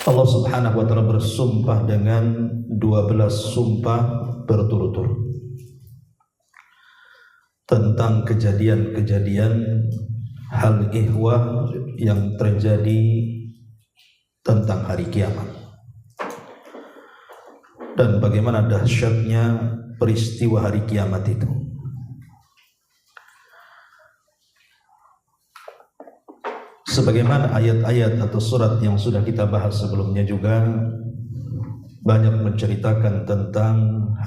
Allah Subhanahu wa ta'ala bersumpah dengan 12 sumpah berturut-turut tentang kejadian-kejadian hal ihwa yang terjadi tentang hari kiamat dan bagaimana dahsyatnya peristiwa hari kiamat itu. Sebagaimana ayat-ayat atau surat yang sudah kita bahas sebelumnya juga banyak menceritakan tentang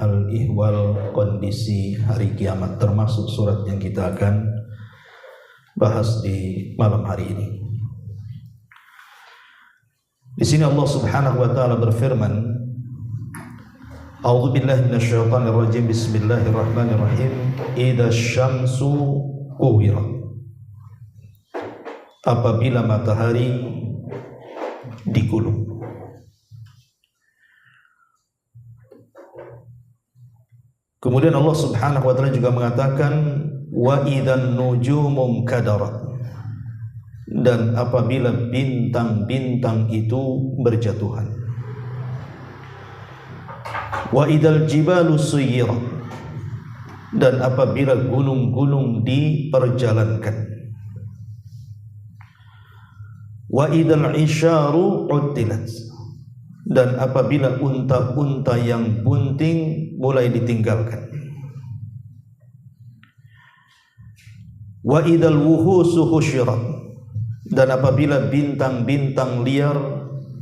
hal ihwal kondisi hari kiamat, termasuk surat yang kita akan bahas di malam hari ini. Di sini Allah Subhanahu wa taala berfirman, A'udzu billahi minasyaitonir rajim. Bismillahirrahmanirrahim. Idza syamsu kuwirat. Apabila matahari digulung. Kemudian Allah Subhanahu wa taala juga mengatakan wa idzan nujumu kadarat, dan apabila bintang-bintang itu berjatuhan. Wa idzal jibalu suyirat, dan apabila gunung-gunung diperjalankan. Wa idzal isyaru uttilat, dan apabila unta-unta yang bunting mulai ditinggalkan. Wa idzal wuhusu husyirat, dan apabila bintang-bintang liar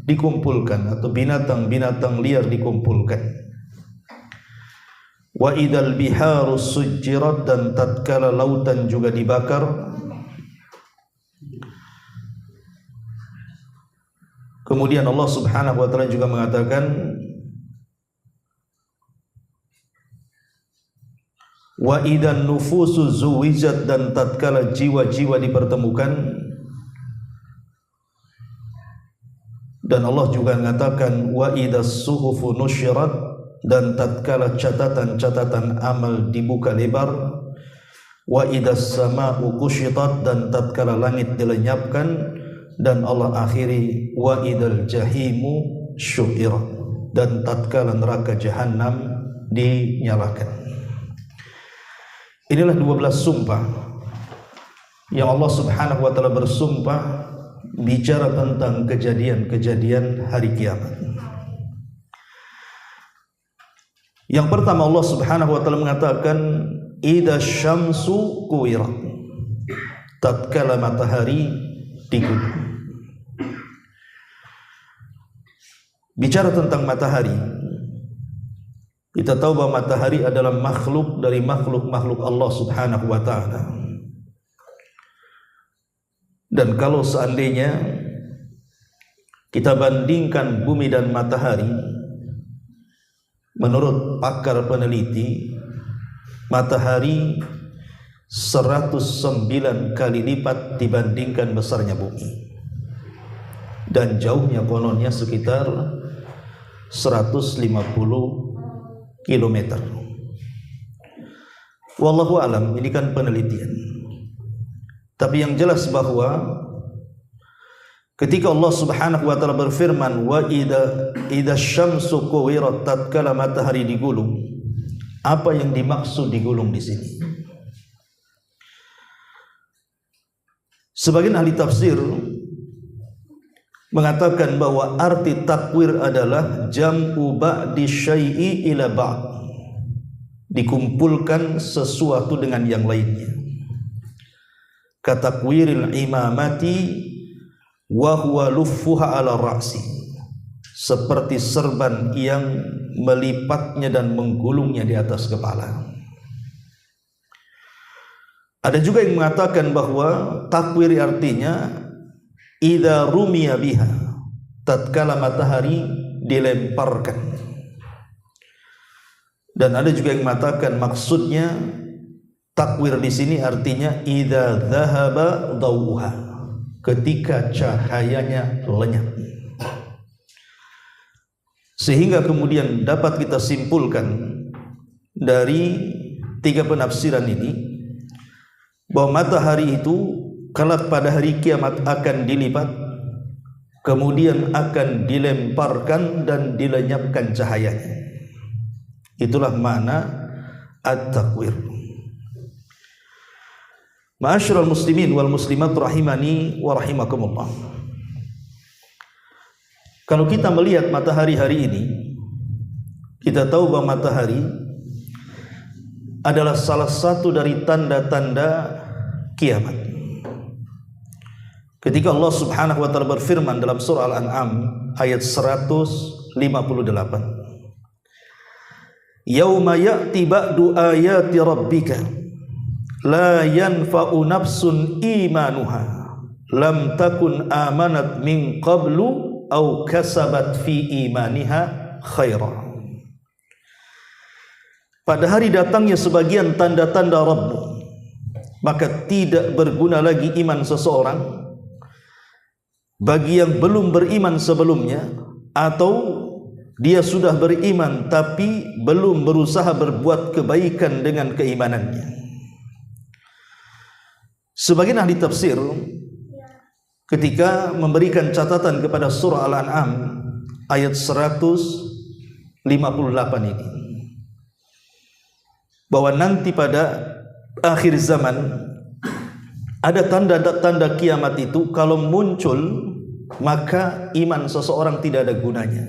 dikumpulkan atau binatang-binatang liar dikumpulkan. Wa idzal biharu sujjirat, dan tatkala lautan juga dibakar. Kemudian Allah Subhanahu wa taala juga mengatakan wa idzan nufusu zuwijat, dan tatkala jiwa-jiwa dipertemukan. Dan Allah juga mengatakan wa idzas suhufu nusyirat, dan tatkala catatan-catatan amal dibuka lebar. Wa idzas samaa'u kushitat, dan tatkala langit dilenyapkan. Dan Allah akhiri wa idzal jahimu syu'irat, dan tatkala neraka jahanam dinyalakan. Inilah 12 sumpah yang Allah Subhanahu wa taala bersumpah bicara tentang kejadian-kejadian hari kiamat. Yang pertama, Allah Subhanahu wa taala mengatakan idza syamsu kuwirat, tatkala matahari digulung. Bicara tentang matahari, kita tahu bahwa matahari adalah makhluk dari makhluk-makhluk Allah Subhanahu wa taala. Dan kalau seandainya kita bandingkan bumi dan matahari, menurut pakar peneliti, matahari 109 kali lipat dibandingkan besarnya bumi, dan jauhnya kononnya sekitar 150 km. Wallahu alam, ini kan penelitian. Tapi yang jelas bahwa ketika Allah Subhanahu wa taala berfirman wa idza syamsu kuwirat, tatkala matahari digulung, apa yang dimaksud digulung di sini? Sebagian ahli tafsir mengatakan bahwa arti takwir adalah jam'u ba'di syai'i ila ba'd, dikumpulkan sesuatu dengan yang lainnya. Katakwiril imamati wa huwa luffuha ala ra'si, seperti serban yang melipatnya dan menggulungnya di atas kepala. Ada juga yang mengatakan bahwa takwir artinya idza rumiya biha, tatkala matahari dilemparkan. Dan ada juga yang mengatakan maksudnya takwir di sini artinya idza dhahaba dhawuha, ketika cahayanya lenyap. Sehingga kemudian dapat kita simpulkan dari tiga penafsiran ini bahwa matahari itu kelak pada hari kiamat akan dilipat kemudian akan dilemparkan dan dilenyapkan cahayanya. Itulah makna at-takwir. Ma'asyiral muslimin wal muslimat rahimani wa rahimakumullah. Kalau kita melihat matahari hari ini, kita tahu bahwa matahari adalah salah satu dari tanda-tanda kiamat. Ketika Allah Subhanahu wa taala berfirman dalam surah Al-An'am ayat 158, Yauma ya'ti ba'du ayati rabbika la yanfa'u nafsun imanuha lam takun amanat min qablu aw kasabat fi imaniha khaira. Pada hari datangnya sebagian tanda-tanda Rabb-Mu, maka tidak berguna lagi iman seseorang bagi yang belum beriman sebelumnya, atau dia sudah beriman tapi belum berusaha berbuat kebaikan dengan keimanannya. Sebagian ahli tafsir ketika memberikan catatan kepada surah Al-An'am ayat 158 ini, bahwa nanti pada akhir zaman ada tanda-tanda kiamat itu, kalau muncul maka iman seseorang tidak ada gunanya.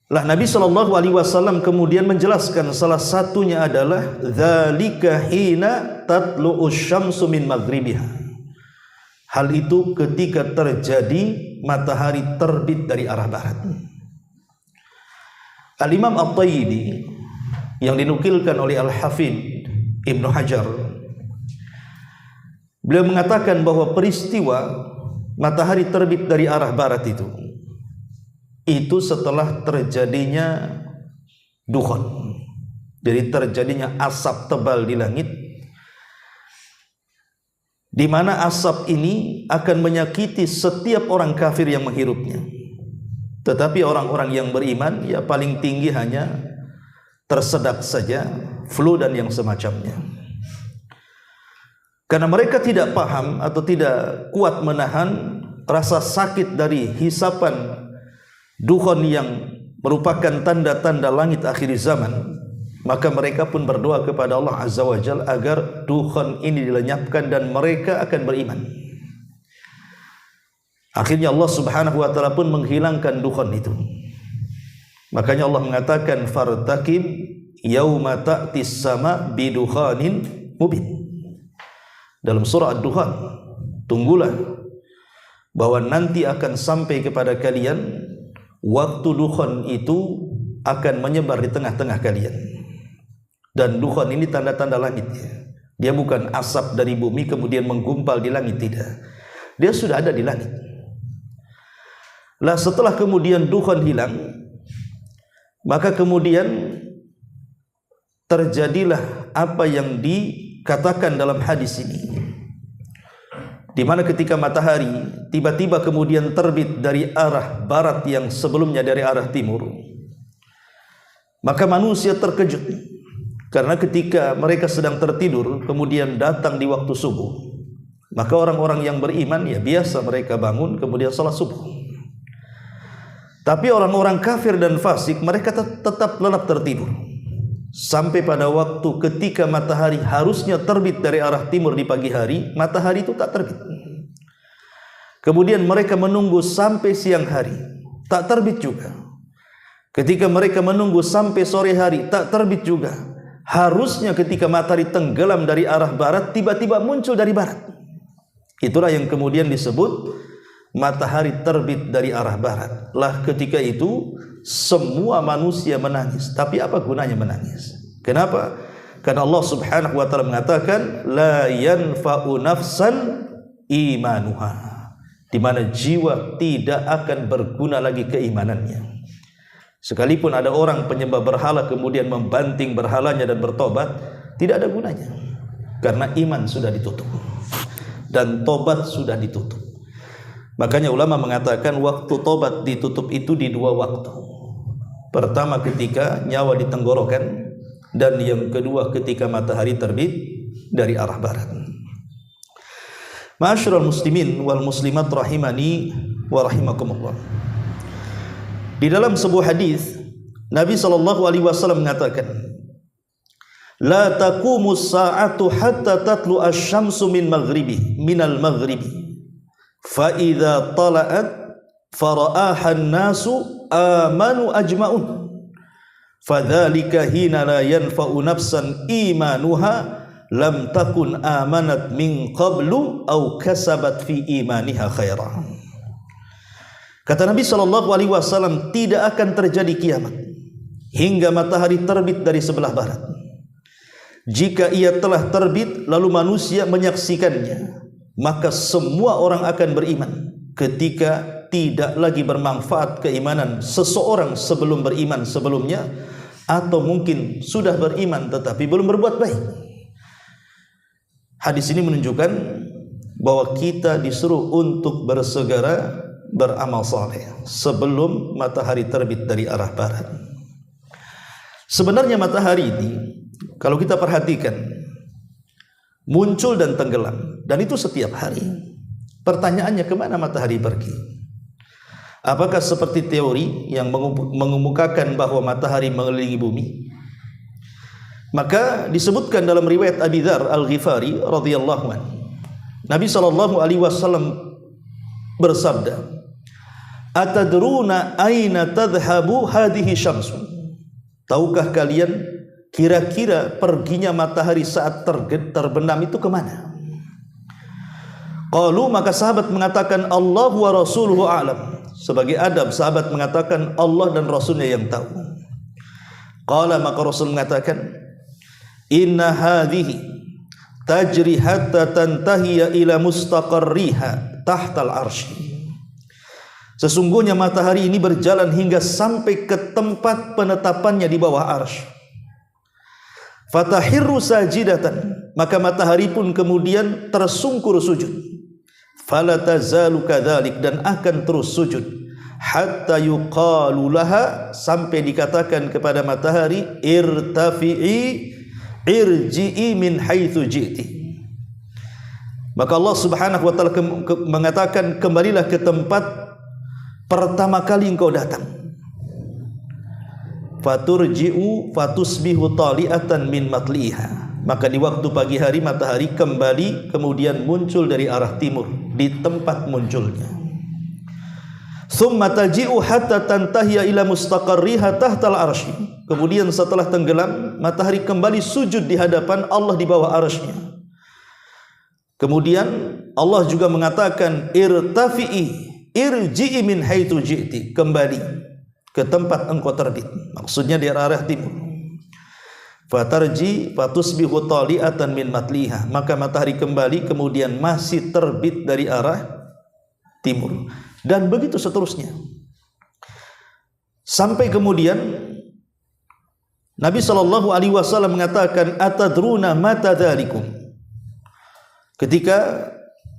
Lah Nabi SAW kemudian menjelaskan salah satunya adalah dzalika hina tatlu'us syamsu min maghribiha. Hal itu ketika terjadi matahari terbit dari arah barat. Al-Imam At-Tayyibi yang dinukilkan oleh Al-Hafidh Ibnu Hajar, beliau mengatakan bahwa peristiwa matahari terbit dari arah barat itu setelah terjadinya dukhon, jadi terjadinya asap tebal di langit, di mana asap ini akan menyakiti setiap orang kafir yang menghirupnya. Tetapi orang-orang yang beriman, ya paling tinggi hanya tersedak saja, flu dan yang semacamnya. Karena mereka tidak paham atau tidak kuat menahan rasa sakit dari hisapan dukhon yang merupakan tanda-tanda langit akhir zaman, maka mereka pun berdoa kepada Allah Azza wa Jalla agar dukhon ini dilenyapkan dan mereka akan beriman. Akhirnya Allah Subhanahu wa taala pun menghilangkan dukhon itu. Makanya Allah mengatakan fartaqib yauma ta'tis sama bidukhanin mubin. Dalam surah Ad-Dukhan, tunggulah bahwa nanti akan sampai kepada kalian waktu dukhon itu akan menyebar di tengah-tengah kalian. Dan dukhon ini tanda-tanda langit. Dia bukan asap dari bumi kemudian menggumpal di langit, tidak. Dia sudah ada di langit. Lah setelah kemudian dukhon hilang, maka kemudian terjadilah apa yang dikatakan dalam hadis ini, di mana ketika matahari tiba-tiba kemudian terbit dari arah barat yang sebelumnya dari arah timur, maka manusia terkejut karena ketika mereka sedang tertidur kemudian datang di waktu subuh, maka orang-orang yang beriman ya biasa mereka bangun kemudian salat subuh. Tapi orang-orang kafir dan fasik mereka tetap lelap tertidur sampai pada waktu ketika matahari harusnya terbit dari arah timur di pagi hari, matahari itu tak terbit. Kemudian mereka menunggu sampai siang hari, tak terbit juga. Ketika mereka menunggu sampai sore hari, tak terbit juga. Harusnya ketika matahari tenggelam dari arah barat, tiba-tiba muncul dari barat. Itulah yang kemudian disebut matahari terbit dari arah barat. Lah ketika itu semua manusia menangis. Tapi apa gunanya menangis? Kenapa? Karena Allah Subhanahu wa taala mengatakan la yanfa'u nafsan imanuha, di mana jiwa tidak akan berguna lagi keimanannya. Sekalipun ada orang penyembah berhala kemudian membanting berhalanya dan bertobat, tidak ada gunanya. Karena iman sudah ditutup dan tobat sudah ditutup. Makanya ulama mengatakan waktu tobat ditutup itu di dua waktu. Pertama ketika nyawa di tenggorokan, dan yang kedua ketika matahari terbit dari arah barat. Ma'asyiral muslimin wal muslimat rahimani wa rahimakumullah. Di dalam sebuah hadis Nabi SAW mengatakan, la taqumus sa'atu hatta tatlu asy-syamsu minal maghribi fa idza tala'at fara'aha an-nasu amanu ajma'un fadzalika hina la yanfa'u nafsan imanuha lam takun amanat min qablu aw kasabat fi imaniha khaira. Kata Nabi SAW, tidak akan terjadi kiamat hingga matahari terbit dari sebelah barat. Jika ia telah terbit lalu manusia menyaksikannya, maka semua orang akan beriman ketika tidak lagi bermanfaat keimanan seseorang sebelum beriman sebelumnya, atau mungkin sudah beriman tetapi belum berbuat baik. Hadis ini menunjukkan bahwa kita disuruh untuk bersegera beramal saleh sebelum matahari terbit dari arah barat. Sebenarnya matahari ini kalau kita perhatikan muncul dan tenggelam, dan itu setiap hari. Pertanyaannya, kemana matahari pergi? Apakah seperti teori yang mengemukakan bahwa matahari mengelilingi bumi? Maka disebutkan dalam riwayat Abi Dzar Al-Ghifari radhiyallahu anhu, Nabi SAW bersabda, atadruna aina tadhhabu hadhihi syamsu? Tahukah kalian kira-kira perginya matahari saat terbenam itu kemana? Qalu, maka sahabat mengatakan, Allah wa rasuluhu a'lam. Sebagai adab, sahabat mengatakan Allah dan Rasulnya yang tahu. Qala, maka Rasul mengatakan, inna hadhihi tajri hatta tantahiya ila mustaqarriha tahtal arsy. Sesungguhnya matahari ini berjalan hingga sampai ke tempat penetapannya di bawah arsy. Fatahirru sajidatan, maka matahari pun kemudian tersungkur sujud. Fala tazalu kadzalik, dan akan terus sujud hatta yuqalu laha, sampai dikatakan kepada matahari, irtafi'i irji'i min haitsu ji'ti. Maka Allah Subhanahu wa taala mengatakan, kembalilah ke tempat pertama kali engkau datang. Faturji'u fatusbihu tali'atan min matliha. Maka di waktu pagi hari matahari kembali kemudian muncul dari arah timur di tempat munculnya. Tsumma taji'u hatta tantahiya ila mustaqarriha tahtal arsy. Kemudian setelah tenggelam, matahari kembali sujud di hadapan Allah di bawah arsy-Nya. Kemudian Allah juga mengatakan, irtafi'i irji'i min haitsu ji'ti, kembali ke tempat engkau terbit. Maksudnya di arah timur. Fatarji fatusbihu tali'atan min matliha, maka matahari kembali kemudian masih terbit dari arah timur. Dan begitu seterusnya. Sampai kemudian Nabi SAW mengatakan, atadruna mata dzalikum. Ketika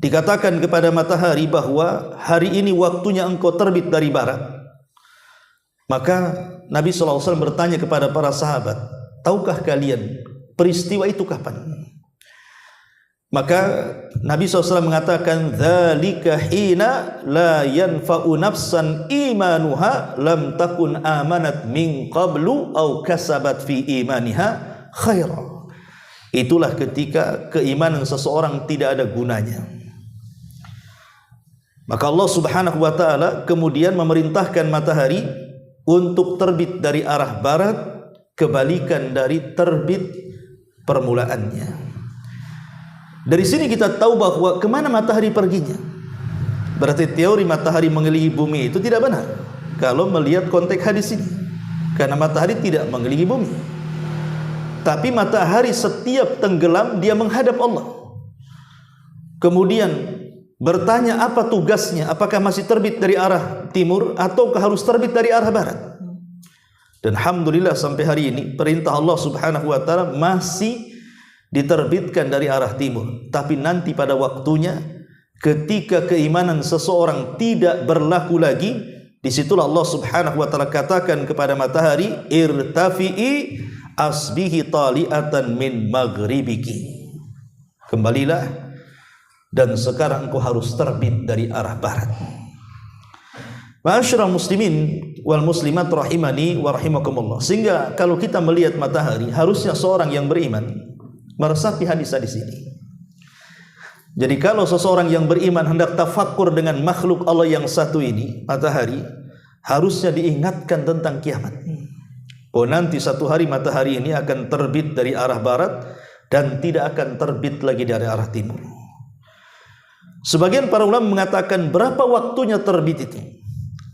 dikatakan kepada matahari bahwa hari ini waktunya engkau terbit dari barat, maka Nabi SAW bertanya kepada para sahabat, tahukah kalian peristiwa itu kapan? Maka Nabi SAW mengatakan, dzalika hina la yanfa'u nafsan imanuha lam takun amanat min qablu aw kasabat fi imaniha khaira. Itulah ketika keimanan seseorang tidak ada gunanya. Maka Allah Subhanahu wa taala kemudian memerintahkan matahari untuk terbit dari arah barat, kebalikan dari terbit permulaannya. Dari sini kita tahu bahwa kemana matahari perginya. Berarti teori matahari mengelilingi bumi itu tidak benar kalau melihat konteks hadis ini, karena matahari tidak mengelilingi bumi. Tapi matahari setiap tenggelam dia menghadap Allah. Kemudian bertanya apa tugasnya, apakah masih terbit dari arah timur ataukah harus terbit dari arah barat. Dan alhamdulillah sampai hari ini perintah Allah Subhanahu wa taala masih diterbitkan dari arah timur. Tapi nanti pada waktunya ketika keimanan seseorang tidak berlaku lagi, disitulah Allah Subhanahu wa taala katakan kepada matahari, irtafi'i asbihi tali'atan min maghribiki. Kembalilah dan sekarang engkau harus terbit dari arah barat. Ma'asyiral muslimin wal muslimat rahimani wa rahimakumullah. Sehingga kalau kita melihat matahari, harusnya seorang yang beriman meresapi hadis-hadis ini. Jadi kalau seseorang yang beriman hendak tafakkur dengan makhluk Allah yang satu ini, matahari, harusnya diingatkan tentang kiamat. Oh, nanti satu hari matahari ini akan terbit dari arah barat dan tidak akan terbit lagi dari arah timur. Sebagian para ulama mengatakan berapa waktunya terbit itu.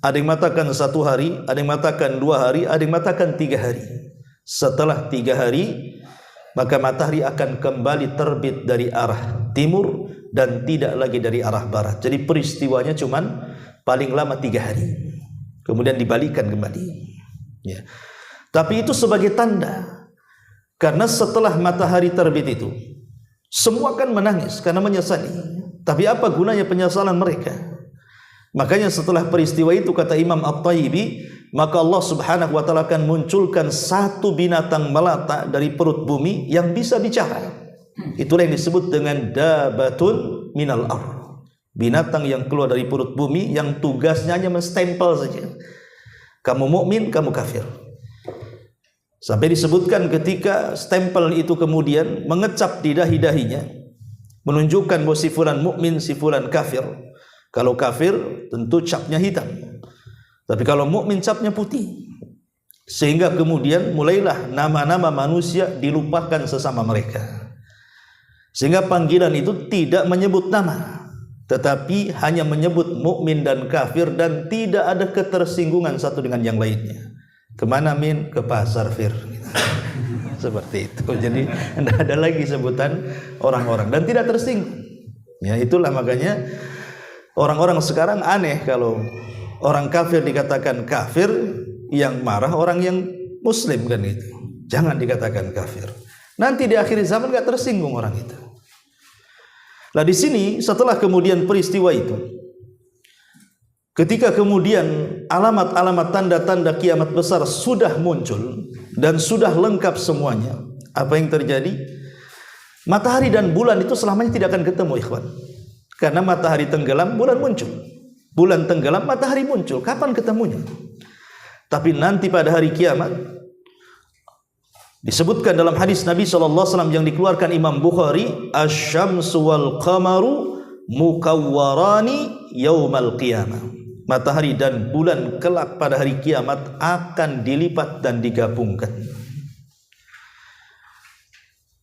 Ada yang mengatakan 1 hari, ada yang mengatakan 2 hari, ada yang mengatakan 3 hari. Setelah 3 hari, maka matahari akan kembali terbit dari arah timur dan tidak lagi dari arah barat. Jadi peristiwanya cuman paling lama 3 hari. Kemudian dibalikan kembali. Ya. Tapi itu sebagai tanda. Karena setelah matahari terbit itu, semua akan menangis karena menyesali. Tapi apa gunanya penyesalan mereka? Makanya setelah peristiwa itu, kata Imam At-Tayyibi, maka Allah subhanahu wa ta'ala akan munculkan satu binatang melata dari perut bumi yang bisa bicara. Itulah yang disebut dengan dabatun minal ar, binatang yang keluar dari perut bumi yang tugasnya hanya menstempel saja. Kamu mukmin, kamu kafir. Sampai disebutkan ketika stempel itu kemudian mengecap di dahi-dahinya, menunjukkan bahwa si fulan mukmin, si fulan kafir. Kalau kafir tentu capnya hitam, tapi kalau mukmin capnya putih. Sehingga kemudian mulailah nama-nama manusia dilupakan sesama mereka. Sehingga panggilan itu tidak menyebut nama, tetapi hanya menyebut mukmin dan kafir dan tidak ada ketersinggungan satu dengan yang lainnya. Kemana min? Ke pasar Fir. Seperti itu. Jadi tidak ada lagi sebutan orang-orang dan tidak tersinggung. Ya, itulah makanya orang-orang sekarang aneh kalau orang kafir dikatakan kafir, yang marah orang yang muslim kan itu. Jangan dikatakan kafir. Nanti di akhir zaman enggak tersinggung orang itu. Nah di sini setelah kemudian peristiwa itu, ketika kemudian alamat-alamat tanda-tanda kiamat besar sudah muncul dan sudah lengkap semuanya, apa yang terjadi? Matahari dan bulan itu selamanya tidak akan ketemu, ikhwan. Karena matahari tenggelam, bulan muncul. Bulan tenggelam, matahari muncul. Kapan ketemunya? Tapi nanti pada hari kiamat, disebutkan dalam hadis Nabi SAW yang dikeluarkan Imam Bukhari, Asy-syamsu wal qamaru mukawwarani yaumal qiyamah. Matahari dan bulan kelak pada hari kiamat akan dilipat dan digabungkan.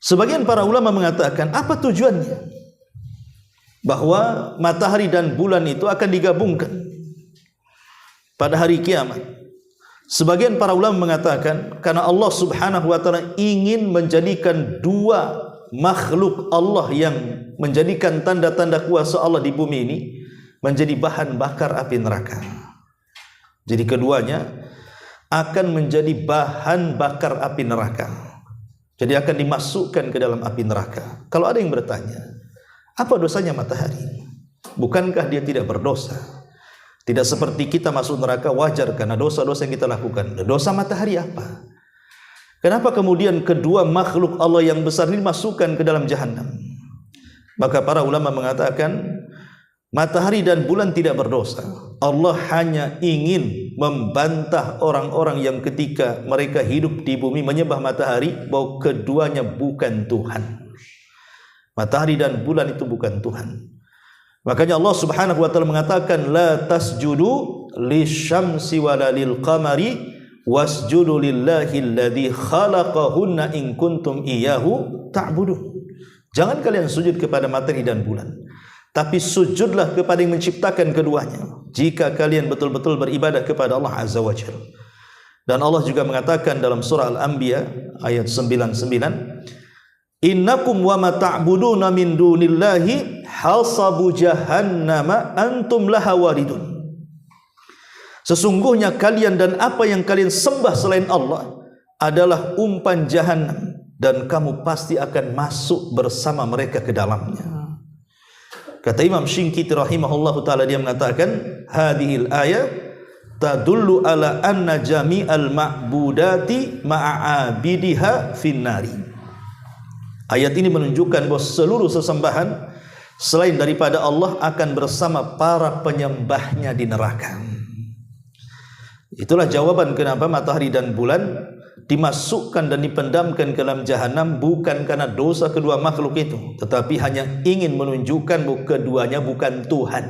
Sebagian para ulama mengatakan, apa tujuannya? Bahwa matahari dan bulan itu akan digabungkan pada hari kiamat. Sebagian para ulama mengatakan karena Allah subhanahu wa ta'ala ingin menjadikan dua makhluk Allah yang menjadikan tanda-tanda kuasa Allah di bumi ini menjadi bahan bakar api neraka. Jadi keduanya akan menjadi bahan bakar api neraka. Jadi akan dimasukkan ke dalam api neraka. Kalau ada yang bertanya, apa dosanya matahari? Bukankah dia tidak berdosa? Tidak seperti kita masuk neraka wajar karena dosa-dosa yang kita lakukan. Dosa matahari apa? Kenapa kemudian kedua makhluk Allah yang besar ini masukkan ke dalam jahanam? Maka para ulama mengatakan matahari dan bulan tidak berdosa. Allah hanya ingin membantah orang-orang yang ketika mereka hidup di bumi menyembah matahari bahwa keduanya bukan Tuhan. Matahari dan bulan itu bukan Tuhan. Makanya Allah subhanahu wa ta'ala mengatakan la tasjudu lisyamsi wala lil qamari wasjudu lillahi alladhi khalaqahunna in kuntum iyyahu ta'budun. Jangan kalian sujud kepada matahari dan bulan, tapi sujudlah kepada yang menciptakan keduanya jika kalian betul-betul beribadah kepada Allah azza wa jalla. Dan Allah juga mengatakan dalam surah Al-Anbiya ayat 99, innakum wa ma ta'buduna min dunillahi hasabu jahannama antum laha waridun. Sesungguhnya kalian dan apa yang kalian sembah selain Allah adalah umpan jahanam dan kamu pasti akan masuk bersama mereka ke dalamnya. Kata Imam Shinqiti rahimahullahu taala, dia mengatakan hadhil ayat tadullu ala anna jami'al ma'budati ma'abidiha finnari. Ayat ini menunjukkan bahwa seluruh sesembahan, selain daripada Allah akan bersama para penyembahnya di neraka. Itulah jawaban kenapa matahari dan bulan dimasukkan dan dipendamkan ke dalam jahanam, bukan karena dosa kedua makhluk itu, tetapi hanya ingin menunjukkan bahwa keduanya bukan Tuhan.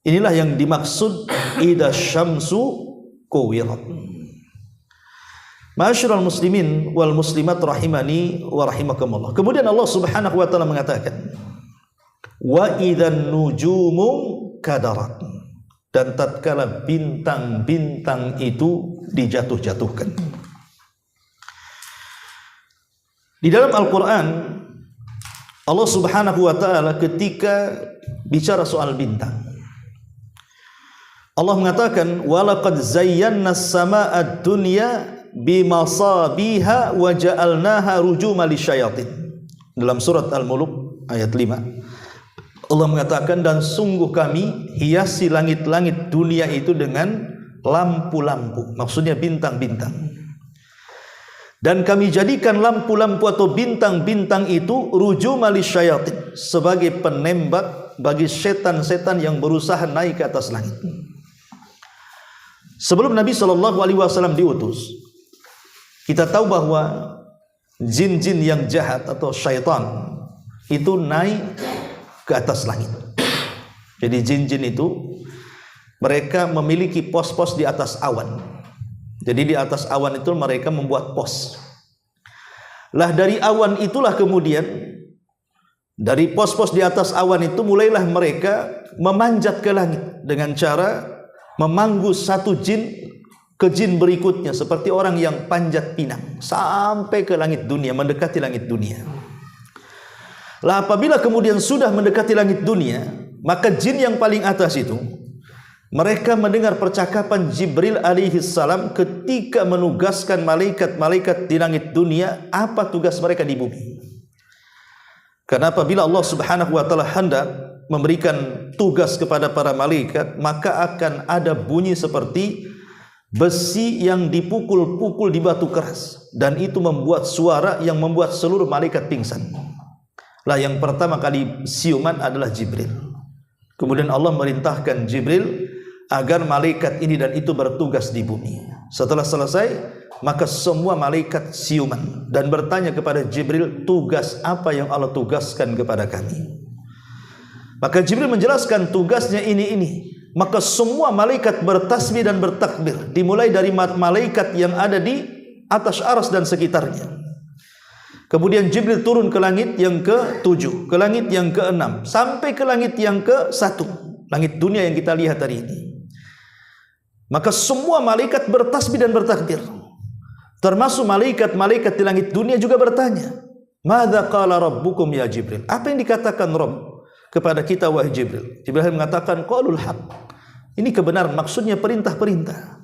Inilah yang dimaksud idza syamsu kuwirat. Ma'asyiral muslimin wal muslimat rahimani wa rahimakumullah. Kemudian Allah Subhanahu wa taala mengatakan, wa idzan nujumu kadarat, dan tatkala bintang-bintang itu dijatuh-jatuhkan. Di dalam Al-Quran, Allah Subhanahu wa taala ketika bicara soal bintang, Allah mengatakan, walaqad zayyana as-samaa'a ad-dunya bimasabiha wa ja'alnaha rujuman lisyayatin. Dalam surat Al-Mulk ayat 5, Allah mengatakan, dan sungguh kami hiasi langit-langit dunia itu dengan lampu-lampu, maksudnya bintang-bintang. Dan kami jadikan lampu-lampu atau bintang-bintang itu rujuman lisyayatin, sebagai penembak bagi setan-setan yang berusaha naik ke atas langit. Sebelum Nabi SAW diutus, kita tahu bahwa jin-jin yang jahat atau syaitan itu naik ke atas langit. Jadi jin-jin itu mereka memiliki pos-pos di atas awan. Jadi di atas awan itu mereka membuat pos. Lah dari awan itulah kemudian, dari pos-pos di atas awan itu mulailah mereka memanjat ke langit dengan cara memanggus satu jin ke jin berikutnya, seperti orang yang panjat pinang sampai ke langit dunia, mendekati langit dunia. Lah apabila kemudian sudah mendekati langit dunia, maka jin yang paling atas itu mereka mendengar percakapan Jibril alaihi salam ketika menugaskan malaikat-malaikat di langit dunia apa tugas mereka di bumi. Karena apabila Allah Subhanahu wa taala hendak memberikan tugas kepada para malaikat, maka akan ada bunyi seperti besi yang dipukul-pukul di batu keras, dan itu membuat suara yang membuat seluruh malaikat pingsan. Lah yang pertama kali siuman adalah Jibril. Kemudian Allah merintahkan Jibril agar malaikat ini dan itu bertugas di bumi. Setelah selesai, maka semua malaikat siuman dan bertanya kepada Jibril, tugas apa yang Allah tugaskan kepada kami? Maka Jibril menjelaskan tugasnya ini. Maka semua malaikat bertasbih dan bertakbir, dimulai dari malaikat yang ada di atas arsy dan sekitarnya. Kemudian Jibril turun ke langit yang ke-7, ke langit yang ke-6, sampai ke langit yang ke-1, langit dunia yang kita lihat hari ini. Maka semua malaikat bertasbih dan bertakbir, termasuk malaikat-malaikat di langit dunia juga bertanya, madza qala rabbukum ya Jibril? Apa yang dikatakan Rabb kepada kita wahai Jibril? Jibril mengatakan qaulul haq. Ini kebenaran, maksudnya perintah-perintah.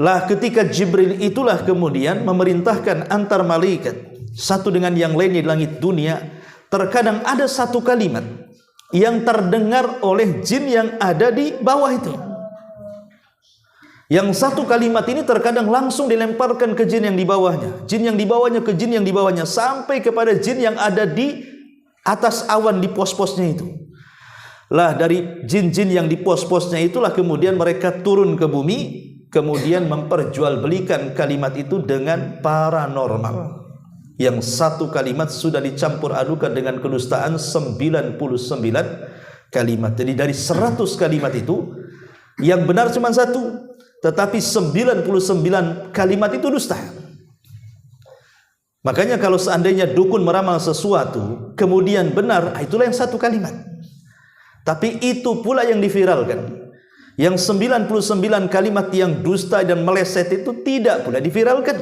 Lah ketika Jibril itulah kemudian memerintahkan antar malaikat satu dengan yang lainnya di langit dunia, terkadang ada satu kalimat yang terdengar oleh jin yang ada di bawah itu. Yang satu kalimat ini terkadang langsung dilemparkan ke jin yang di bawahnya, jin yang di bawahnya ke jin yang di bawahnya, sampai kepada jin yang ada di atas awan di pos-posnya itu. Lah dari jin-jin yang di pos-posnya itulah kemudian mereka turun ke bumi, kemudian memperjualbelikan kalimat itu dengan paranormal. Yang satu kalimat sudah dicampur adukan dengan kedustaan 99 kalimat. Jadi dari 100 kalimat itu yang benar cuma satu, tetapi 99 kalimat itu dusta. Makanya kalau seandainya dukun meramal sesuatu kemudian benar, itulah yang satu kalimat. Tapi itu pula yang diviralkan. Yang 99 kalimat yang dusta dan meleset itu tidak pula diviralkan.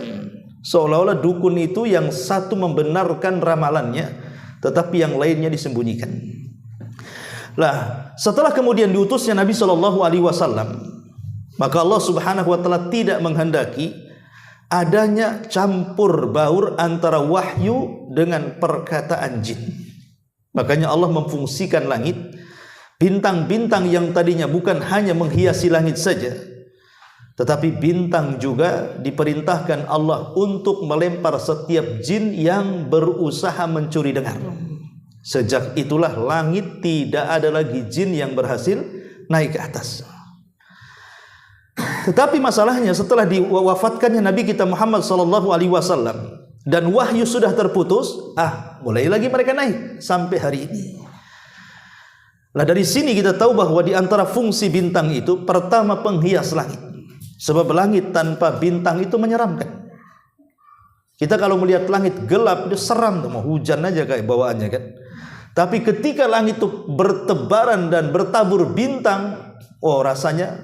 Seolah-olah dukun itu yang satu membenarkan ramalannya, tetapi yang lainnya disembunyikan. Lah, setelah kemudian diutusnya Nabi SAW, maka Allah Subhanahu wa taala tidak menghendaki adanya campur baur antara wahyu dengan perkataan jin. Makanya Allah memfungsikan langit, bintang-bintang yang tadinya bukan hanya menghiasi langit saja, tetapi bintang juga diperintahkan Allah untuk melempar setiap jin yang berusaha mencuri dengar. Sejak itulah langit tidak ada lagi jin yang berhasil naik ke atas. Tetapi masalahnya setelah diwafatkannya Nabi kita Muhammad SAW dan wahyu sudah terputus, mulai lagi mereka naik sampai hari ini. Nah, dari sini kita tahu bahwa di antara fungsi bintang itu pertama penghias langit. Sebab langit tanpa bintang itu menyeramkan. Kita kalau melihat langit gelap itu seram, mau hujan aja kayak bawaannya kan. Tapi ketika langit itu bertebaran dan bertabur bintang, rasanya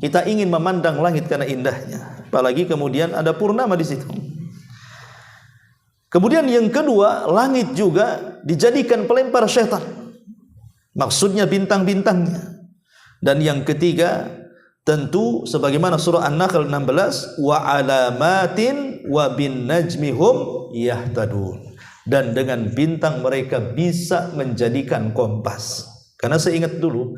kita ingin memandang langit karena indahnya. Apalagi kemudian ada purnama di situ. Kemudian yang kedua, langit juga dijadikan pelempar syaitan. Maksudnya bintang-bintangnya. Dan yang ketiga, tentu sebagaimana surah An-Nahl 16, wa alamatin wa bin najmihum yahtadun. Dan dengan bintang mereka bisa menjadikan kompas. Karena saya ingat dulu,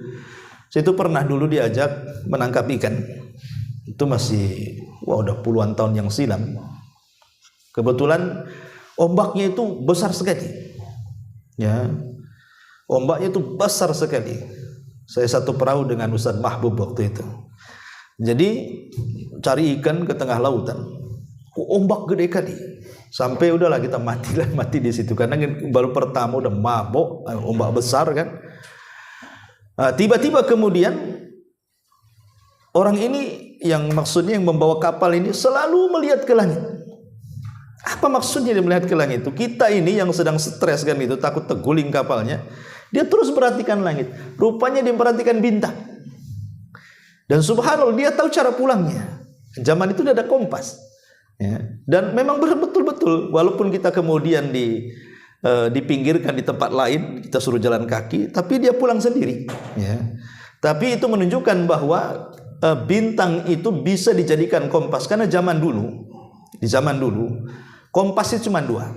saya itu pernah dulu diajak menangkap ikan. Itu masih udah puluhan tahun yang silam. Kebetulan ombaknya itu besar sekali. Ya. Ombaknya itu besar sekali. Saya satu perahu dengan Ustaz Mahbub waktu itu. Jadi cari ikan ke tengah lautan. Ombak gede kali. Sampai udahlah kita mati di situ karena baru pertama udah mabok, ombak besar kan. Tiba-tiba kemudian orang ini yang maksudnya yang membawa kapal ini selalu melihat ke langit. Apa maksudnya dia melihat ke langit itu? Kita ini yang sedang stres kan itu, takut terguling kapalnya, dia terus perhatikan langit. Rupanya dia perhatikan bintang. Dan subhanallah dia tahu cara pulangnya. Zaman itu tidak ada kompas. Ya. Dan memang betul-betul walaupun kita kemudian dipinggirkan di tempat lain, kita suruh jalan kaki, tapi dia pulang sendiri. Ya. Tapi itu menunjukkan bahwa bintang itu bisa dijadikan kompas karena di zaman dulu kompas itu cuma dua.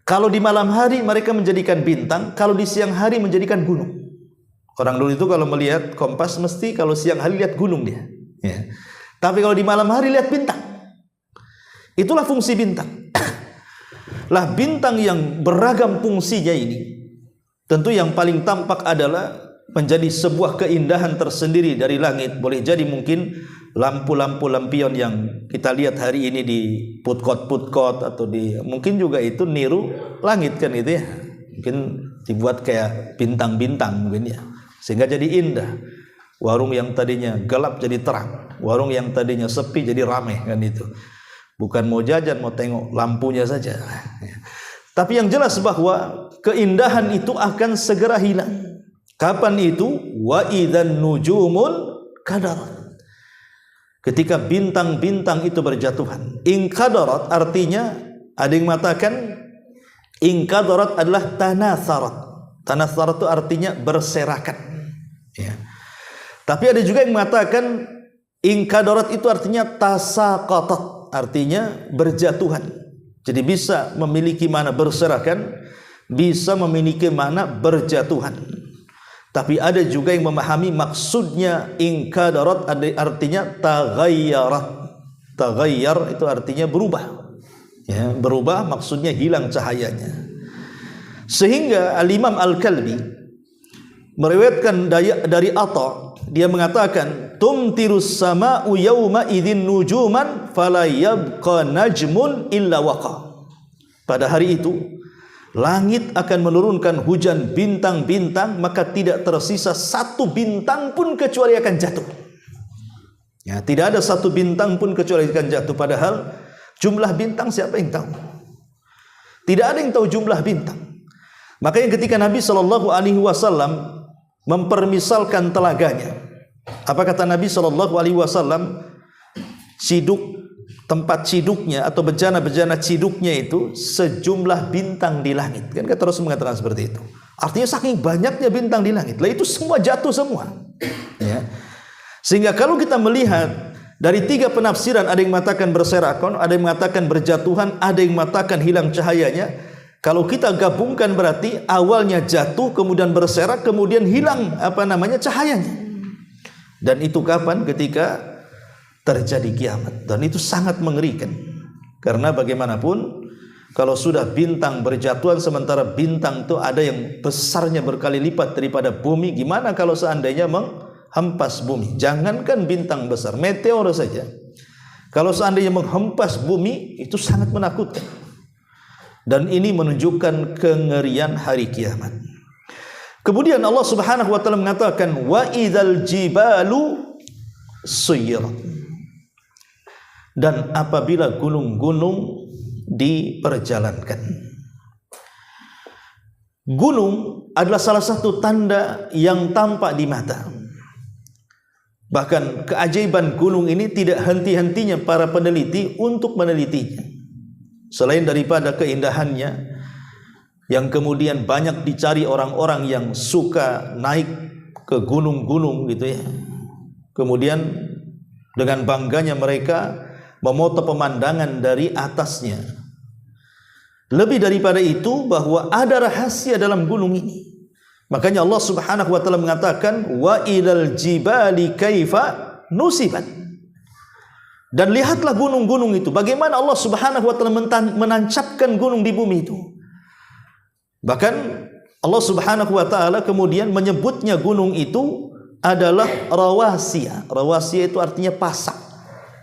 Kalau di malam hari mereka menjadikan bintang, kalau di siang hari menjadikan gunung. Orang dulu itu kalau melihat kompas mesti kalau siang hari lihat gunung dia. Ya. Tapi kalau di malam hari lihat bintang. Itulah fungsi bintang. Lah bintang yang beragam fungsinya ini, tentu yang paling tampak adalah menjadi sebuah keindahan tersendiri dari langit. Boleh jadi mungkin lampu-lampu lampion yang kita lihat hari ini di putkot atau mungkin juga itu niru langit kan itu ya. Mungkin dibuat kayak bintang-bintang mungkin ya. Sehingga jadi indah. Warung yang tadinya gelap jadi terang. Warung yang tadinya sepi jadi ramai kan itu. Bukan mau jajan, mau tengok lampunya saja. Tapi yang jelas bahwa keindahan itu akan segera hilang. Kapan itu? Wa idzan nujumun kadarat. Ketika bintang-bintang itu berjatuhan. Inkadarat artinya ada yang mengatakan inkadarat adalah tanatharat. Tanatharat itu artinya berserakan. Ya. Tapi ada juga yang mengatakan inkadarat itu artinya tasaqatat. Artinya berjatuhan. Jadi bisa memiliki makna berserakan, bisa memiliki makna berjatuhan. Tapi ada juga yang memahami maksudnya inkadarat artinya taghayyarat. Taghayyar itu artinya berubah. Ya, berubah maksudnya hilang cahayanya. Sehingga Al-Imam Al-Kalbi meriwayatkan dari Atha, dia mengatakan tumtirus sama'u yawma idzin nujuman fala yabqa najmun illa waqa. Pada hari itu langit akan menurunkan hujan bintang-bintang, maka tidak tersisa satu bintang pun kecuali akan jatuh. Ya, tidak ada satu bintang pun kecuali akan jatuh. Padahal jumlah bintang siapa yang tahu? Tidak ada yang tahu jumlah bintang. Makanya ketika Nabi SAW mempermisalkan telaganya, apa kata Nabi SAW? Tempat ciduknya atau bejana-bejana ciduknya itu sejumlah bintang di langit. Kan kata Rasul mengatakan seperti itu. Artinya saking banyaknya bintang di langit, lah itu semua jatuh semua. Ya. Sehingga kalau kita melihat dari tiga penafsiran, ada yang mengatakan berserakan, ada yang mengatakan berjatuhan, ada yang mengatakan hilang cahayanya. Kalau kita gabungkan berarti awalnya jatuh, kemudian berserak, kemudian hilang cahayanya. Dan itu kapan? Ketika terjadi kiamat. Dan itu sangat mengerikan. Karena bagaimanapun Kalau sudah bintang berjatuhan, sementara bintang itu ada yang besarnya berkali lipat daripada bumi, gimana kalau seandainya menghempas bumi? Jangankan bintang besar, meteor saja, kalau seandainya menghempas bumi, itu sangat menakutkan. Dan ini menunjukkan kengerian hari kiamat. Kemudian Allah Subhanahu wa taala mengatakan, wa idzal jibalu suyirat. Dan apabila gunung-gunung diperjalankan. Gunung adalah salah satu tanda yang tampak di mata. Bahkan keajaiban gunung ini tidak henti-hentinya para peneliti untuk menelitinya. Selain daripada keindahannya yang kemudian banyak dicari orang-orang yang suka naik ke gunung-gunung gitu ya. Kemudian dengan bangganya mereka memoto pemandangan dari atasnya. Lebih daripada itu, bahwa ada rahasia dalam gunung ini. Makanya Allah Subhanahu wa taala mengatakan, wa ilal jibali kaifa nusibat. Dan lihatlah gunung-gunung itu, bagaimana Allah Subhanahu wa taala menancapkan gunung di bumi itu. Bahkan Allah Subhanahu wa taala kemudian menyebutnya gunung itu adalah rawasiya. Rawasiya itu artinya pasak.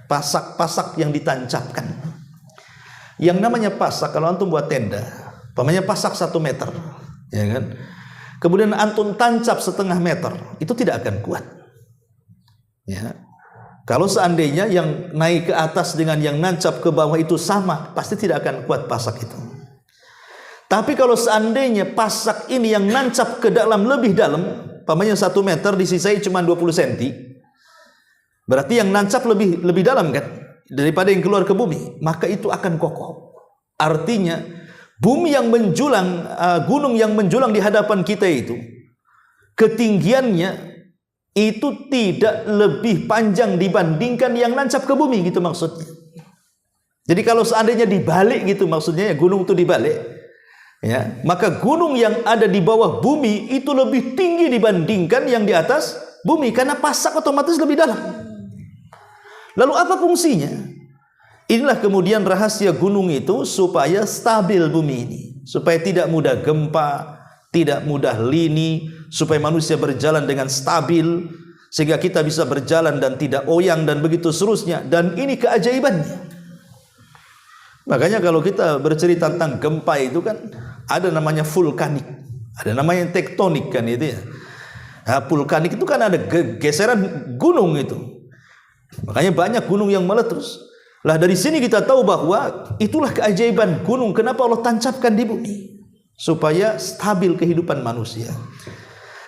Pasak-pasak yang ditancapkan. Yang namanya pasak, kalau antum buat tenda, pamannya pasak 1 meter, ya kan? Kemudian antum tancap 1/2 meter, itu tidak akan kuat. Ya. Kalau seandainya yang naik ke atas dengan yang nancap ke bawah itu sama, pasti tidak akan kuat pasak itu. Tapi kalau seandainya pasak ini yang nancap ke dalam lebih dalam, pamannya 1 meter disisai cuma 20 cm, berarti yang nancap lebih dalam kan daripada yang keluar ke bumi, maka itu akan kokoh. Artinya bumi yang menjulang, gunung yang menjulang di hadapan kita itu, ketinggiannya itu tidak lebih panjang dibandingkan yang nancap ke bumi, gitu maksudnya. Jadi kalau seandainya dibalik gitu maksudnya, ya gunung itu dibalik, ya, maka gunung yang ada di bawah bumi itu lebih tinggi dibandingkan yang di atas bumi, karena pasak otomatis lebih dalam. Lalu apa fungsinya? Inilah kemudian rahasia gunung itu, supaya stabil bumi ini, supaya tidak mudah gempa, tidak mudah lini, supaya manusia berjalan dengan stabil, sehingga kita bisa berjalan dan tidak oyang dan begitu seterusnya. Dan ini keajaibannya. Makanya kalau kita bercerita tentang gempa itu kan ada namanya vulkanik, ada namanya tektonik kan itu ya. Nah, vulkanik itu kan ada geseran gunung itu. Makanya banyak gunung yang meletus. Lah dari sini kita tahu bahwa itulah keajaiban gunung. Kenapa Allah tancapkan di bumi? Supaya stabil kehidupan manusia.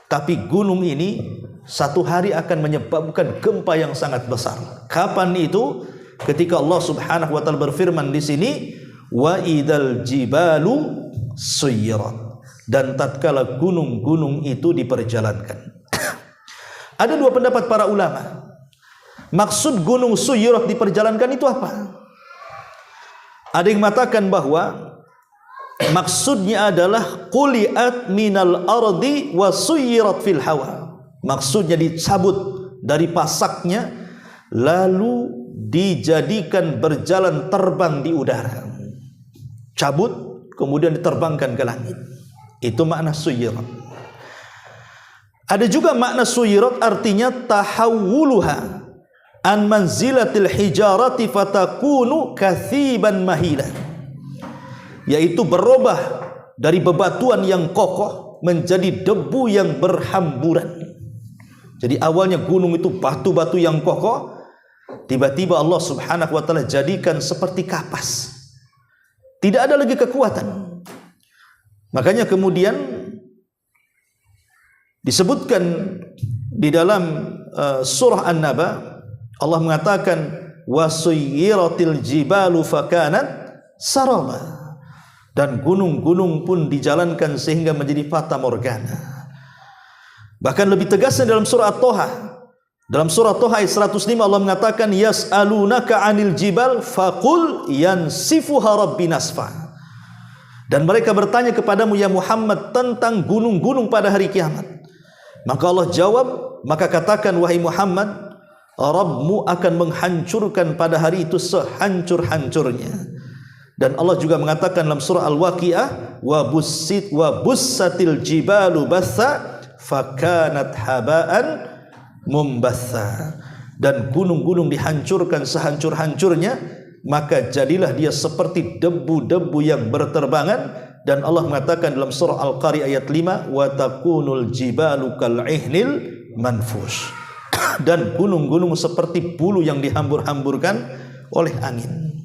Tapi gunung ini satu hari akan menyebabkan gempa yang sangat besar. Kapan itu? Ketika Allah Subhanahu wa taala berfirman di sini, wa idzal jibalu suyirat. Dan tatkala gunung-gunung itu diperjalankan. Ada dua pendapat para ulama. Maksud gunung suyirat diperjalankan itu apa? Ada yang mengatakan bahwa maksudnya adalah quliat minal ardi wa suyirat fil hawa. Maksudnya dicabut dari pasaknya lalu dijadikan berjalan terbang di udara. Cabut kemudian diterbangkan ke langit. Itu makna suyirat. Ada juga makna suyirat artinya tahawuluha an manzilatil hijarati fatakunu kathiban mahila, yaitu berubah dari bebatuan yang kokoh menjadi debu yang berhamburan. Jadi awalnya gunung itu batu-batu yang kokoh, tiba-tiba Allah Subhanahu wa taala jadikan seperti kapas. Tidak ada lagi kekuatan. Makanya kemudian disebutkan di dalam surah An-Naba, Allah mengatakan wasuyiratil jibalu fakanat saraba, dan gunung-gunung pun dijalankan sehingga menjadi fata morgana. Bahkan lebih tegasnya dalam surah At-Toha, dalam surah Toha ayat 105 Allah mengatakan yas'alunaka 'anil jibal faqul yansifuha rabbi nasfa. Dan mereka bertanya kepadamu ya Muhammad tentang gunung-gunung pada hari kiamat. Maka Allah jawab, maka katakan wahai Muhammad, Rabbmu akan menghancurkan pada hari itu sehancur-hancurnya. Dan Allah juga mengatakan dalam surah Al-Waqiah, wa bussatil jibalu batha fakanat haba'an mumbatha. Dan gunung-gunung dihancurkan sehancur-hancurnya, maka jadilah dia seperti debu-debu yang berterbangan. Dan Allah mengatakan dalam surah Al-Qari ayat 5, wa takunul jibalu kal'ihnil manfush. Dan gunung-gunung seperti bulu yang dihambur-hamburkan oleh angin.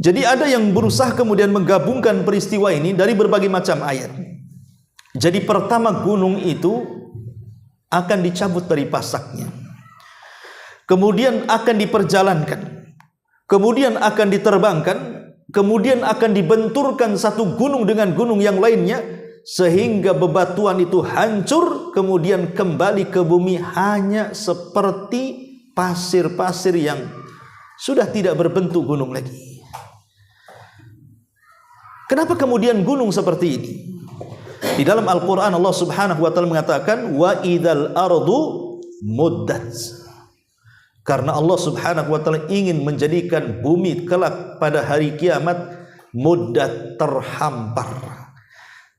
Jadi ada yang berusaha kemudian menggabungkan peristiwa ini dari berbagai macam ayat. Jadi pertama, gunung itu akan dicabut dari pasaknya, kemudian akan diperjalankan, kemudian akan diterbangkan, kemudian akan dibenturkan satu gunung dengan gunung yang lainnya, sehingga bebatuan itu hancur, kemudian kembali ke bumi hanya seperti pasir-pasir yang sudah tidak berbentuk gunung lagi. Kenapa kemudian gunung seperti ini? Di dalam Al-Quran Allah subhanahu wa ta'ala mengatakan, wa idhal ardu muddat. Karena Allah subhanahu wa ta'ala ingin menjadikan bumi kelak pada hari kiamat muddat, terhampar.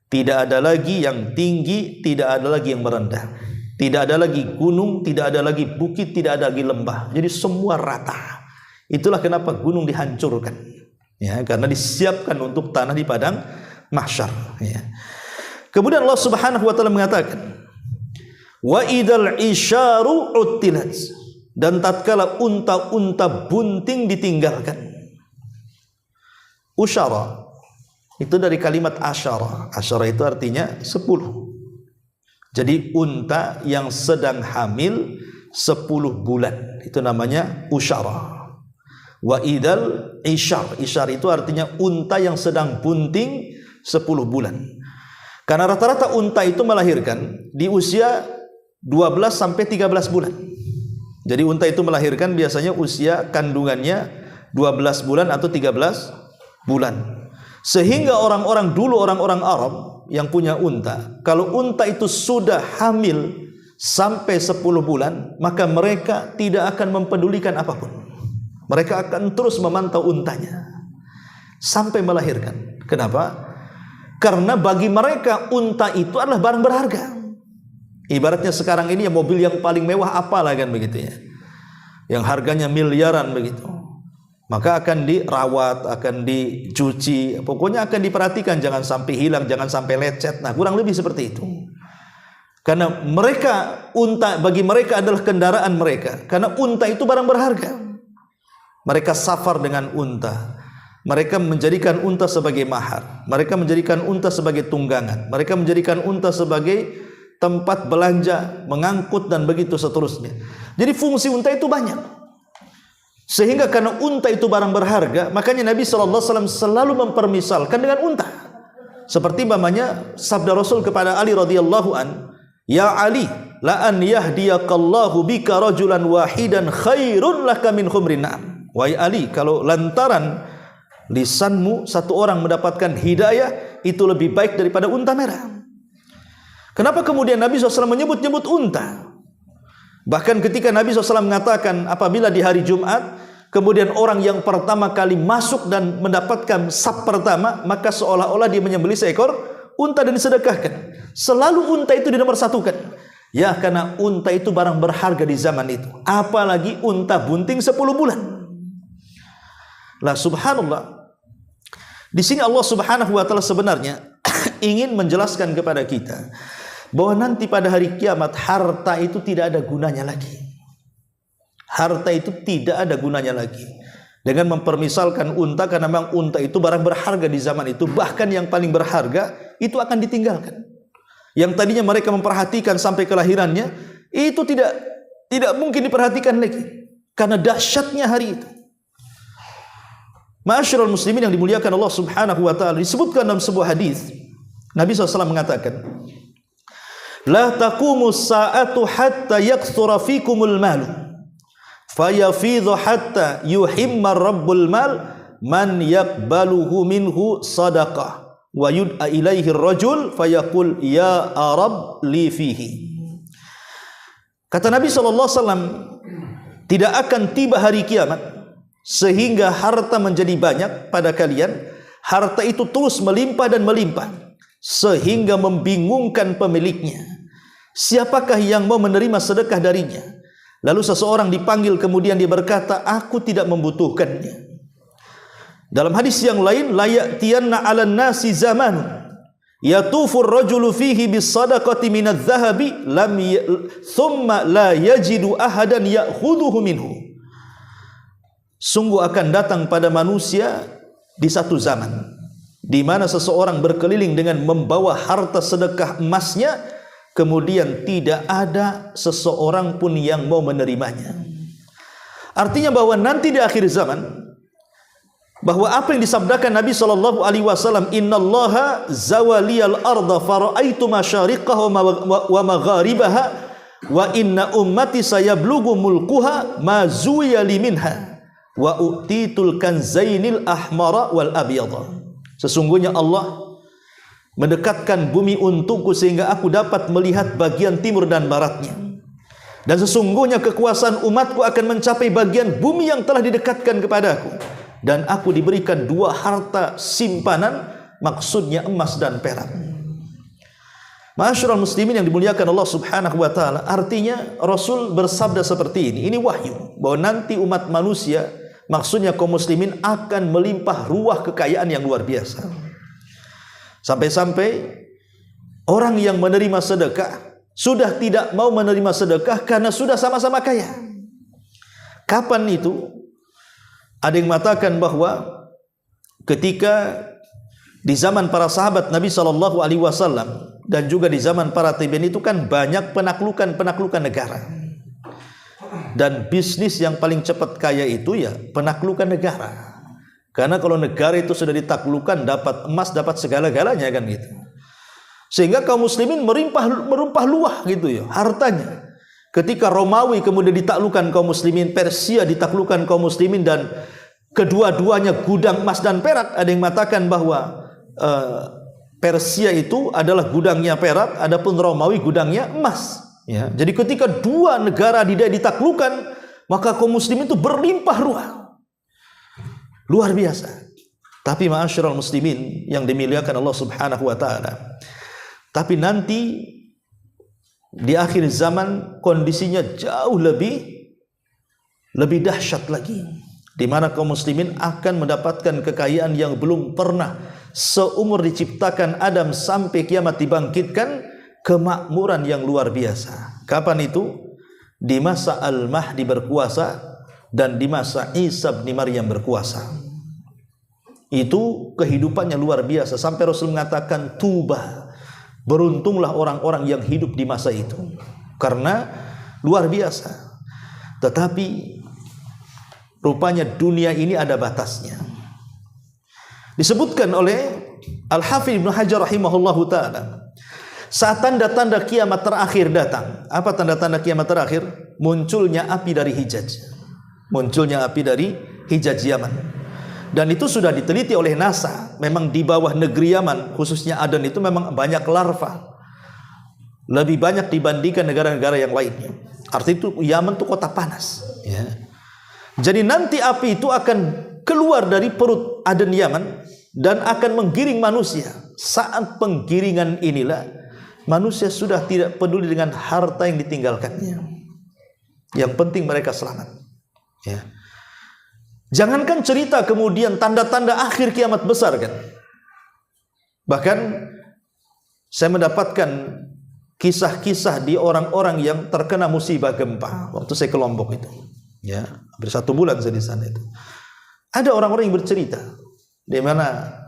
Tidak ada lagi yang tinggi, tidak ada lagi yang merendah. Tidak ada lagi gunung, tidak ada lagi bukit, tidak ada lagi lembah. Jadi semua rata. Itulah kenapa gunung dihancurkan. Ya, karena disiapkan untuk tanah di padang mahsyar. Ya. Kemudian Allah subhanahu wa ta'ala mengatakan, wa idhal isyaru uttilat. Dan tatkala unta-unta bunting ditinggalkan. Usyara itu dari kalimat asyara. Asyara itu artinya 10. Jadi unta yang sedang hamil 10 bulan itu namanya usyara. Wa idal isyar. Isyar itu artinya unta yang sedang bunting 10 bulan. Karena rata-rata unta itu melahirkan di usia 12 sampai 13 bulan. Jadi unta itu melahirkan biasanya usia kandungannya 12 bulan atau 13 bulan. Sehingga orang-orang dulu, orang-orang Arab yang punya unta, kalau unta itu sudah hamil sampai 10 bulan, maka mereka tidak akan mempedulikan apapun. Mereka akan terus memantau untanya sampai melahirkan. Kenapa? Karena bagi mereka unta itu adalah barang berharga. Ibaratnya sekarang ini ya mobil yang paling mewah apalah kan begitu ya, yang harganya miliaran begitu. Maka akan dirawat, akan dicuci, pokoknya akan diperhatikan jangan sampai hilang, jangan sampai lecet. Nah, kurang lebih seperti itu. Karena mereka, unta bagi mereka adalah kendaraan mereka. Karena unta itu barang berharga. Mereka safar dengan unta. Mereka menjadikan unta sebagai mahar. Mereka menjadikan unta sebagai tunggangan. Mereka menjadikan unta sebagai tempat belanja, mengangkut dan begitu seterusnya. Jadi fungsi unta itu banyak. Sehingga karena unta itu barang berharga, makanya Nabi SAW selalu mempermisalkan dengan unta. Seperti namanya sabda Rasul kepada Ali radhiyallahu an, ya Ali, la an yahdiyakallahu bika rajulan wahidan khairun laka min khumrin na'am. Wahai Ali, kalau lantaran lisanmu satu orang mendapatkan hidayah, itu lebih baik daripada unta merah. Kenapa kemudian Nabi SAW menyebut-nyebut unta? Bahkan ketika Nabi SAW mengatakan apabila di hari Jumat, kemudian orang yang pertama kali masuk dan mendapatkan saf pertama, maka seolah-olah dia menyembelih seekor unta dan disedekahkan. Selalu unta itu dinomorsatukan. Ya, karena unta itu barang berharga di zaman itu. Apalagi unta bunting 10 bulan. Lah subhanallah, di sini Allah subhanahu wa ta'ala sebenarnya ingin menjelaskan kepada kita bahwa nanti pada hari kiamat harta itu tidak ada gunanya lagi. Harta itu tidak ada gunanya lagi. Dengan mempermisalkan unta, karena memang unta itu barang berharga di zaman itu. Bahkan yang paling berharga itu akan ditinggalkan. Yang tadinya mereka memperhatikan sampai kelahirannya, itu tidak mungkin diperhatikan lagi karena dahsyatnya hari itu. Ma'asyiral muslimin yang dimuliakan Allah subhanahu wa ta'ala, disebutkan dalam sebuah hadis Nabi SAW mengatakan, la taqumu sa'atu hatta yakthura fikumul malu fayafidhu hatta yuhimma rabbul mal man yakbaluhu minhu sadaqah wa yud'a ilaihi rajul fayaqul ya arab li fihi. Kata Nabi SAW, tidak akan tiba hari kiamat sehingga harta menjadi banyak pada kalian, harta itu terus melimpah dan melimpah sehingga membingungkan pemiliknya. Siapakah yang mau menerima sedekah darinya? Lalu seseorang dipanggil, kemudian dia berkata, aku tidak membutuhkannya. Dalam hadis yang lain, la ya'tiyanna 'alan nasi zaman yatufur rajulu fihi bis sadaqati minadh dhahabi thumma la yajidu ahadan ya'khudhuhu minhu. Sungguh akan datang pada manusia di satu zaman di mana seseorang berkeliling dengan membawa harta sedekah emasnya, kemudian tidak ada seseorang pun yang mau menerimanya. Artinya bahwa nanti di akhir zaman, bahwa apa yang disabdakan Nabi SAW, innallaha zawaliyal arda fara'aitu masyariqaha wa magharibaha wa inna ummati sayablughu mulkuha ma zuwiyali minha wa utitul kanzainil ahmara wal abyadha. Sesungguhnya Allah mendekatkan bumi untukku sehingga aku dapat melihat bagian timur dan baratnya, dan sesungguhnya kekuasaan umatku akan mencapai bagian bumi yang telah didekatkan kepadaku, dan aku diberikan dua harta simpanan, maksudnya emas dan perak. Ma'asyiral muslimin yang dimuliakan Allah Subhanahu wa taala, artinya Rasul bersabda seperti ini wahyu, bahwa nanti umat manusia, maksudnya kaum muslimin, akan melimpah ruah kekayaan yang luar biasa. Sampai-sampai orang yang menerima sedekah sudah tidak mau menerima sedekah karena sudah sama-sama kaya. Kapan itu? Ada yang mengatakan bahwa ketika di zaman para sahabat Nabi SAW dan juga di zaman para tabi'in itu kan banyak penaklukan negara. Dan bisnis yang paling cepat kaya itu ya penaklukan negara. Karena kalau negara itu sudah ditaklukkan, dapat emas, dapat segala-galanya kan gitu. Sehingga kaum muslimin merumpah luah gitu ya hartanya. Ketika Romawi kemudian ditaklukkan kaum muslimin, Persia ditaklukkan kaum muslimin, dan kedua-duanya gudang emas dan perak. Ada yang mengatakan bahwa Persia itu adalah gudangnya perak, adapun Romawi gudangnya emas. Ya, jadi ketika dua negara ditaklukkan, maka kaum muslimin itu berlimpah ruah, luar biasa. Tapi ma'asyiral muslimin yang dimuliakan Allah Subhanahu wa taala, tapi nanti di akhir zaman kondisinya jauh lebih dahsyat lagi, di mana kaum muslimin akan mendapatkan kekayaan yang belum pernah seumur diciptakan Adam sampai kiamat dibangkitkan, kemakmuran yang luar biasa. Kapan itu? Di masa Al-Mahdi berkuasa dan di masa Isa bin Maryam berkuasa. Itu kehidupannya luar biasa sampai Rasul mengatakan, tuba, beruntunglah orang-orang yang hidup di masa itu, karena luar biasa. Tetapi rupanya dunia ini ada batasnya. Disebutkan oleh Al-Hafidz Ibnu Hajar rahimahullahu taala, saat tanda-tanda kiamat terakhir datang. Apa tanda-tanda kiamat terakhir? Munculnya api dari Hijaz. Munculnya api dari Hijaz Yaman. Dan itu sudah diteliti oleh NASA. Memang di bawah negeri Yaman, khususnya Aden, itu memang banyak larva. Lebih banyak dibandingkan negara-negara yang lainnya. Artinya itu Yaman itu kota panas. Ya. Jadi nanti api itu akan keluar dari perut Aden Yaman dan akan menggiring manusia. Saat penggiringan inilah manusia sudah tidak peduli dengan harta yang ditinggalkannya. Yang penting mereka selamat. Ya. Jangankan cerita kemudian tanda-tanda akhir kiamat besar kan. Bahkan saya mendapatkan kisah-kisah di orang-orang yang terkena musibah gempa waktu saya ke Lombok itu. Ya, hampir 1 bulan saya di sana itu. Ada orang-orang yang bercerita di mana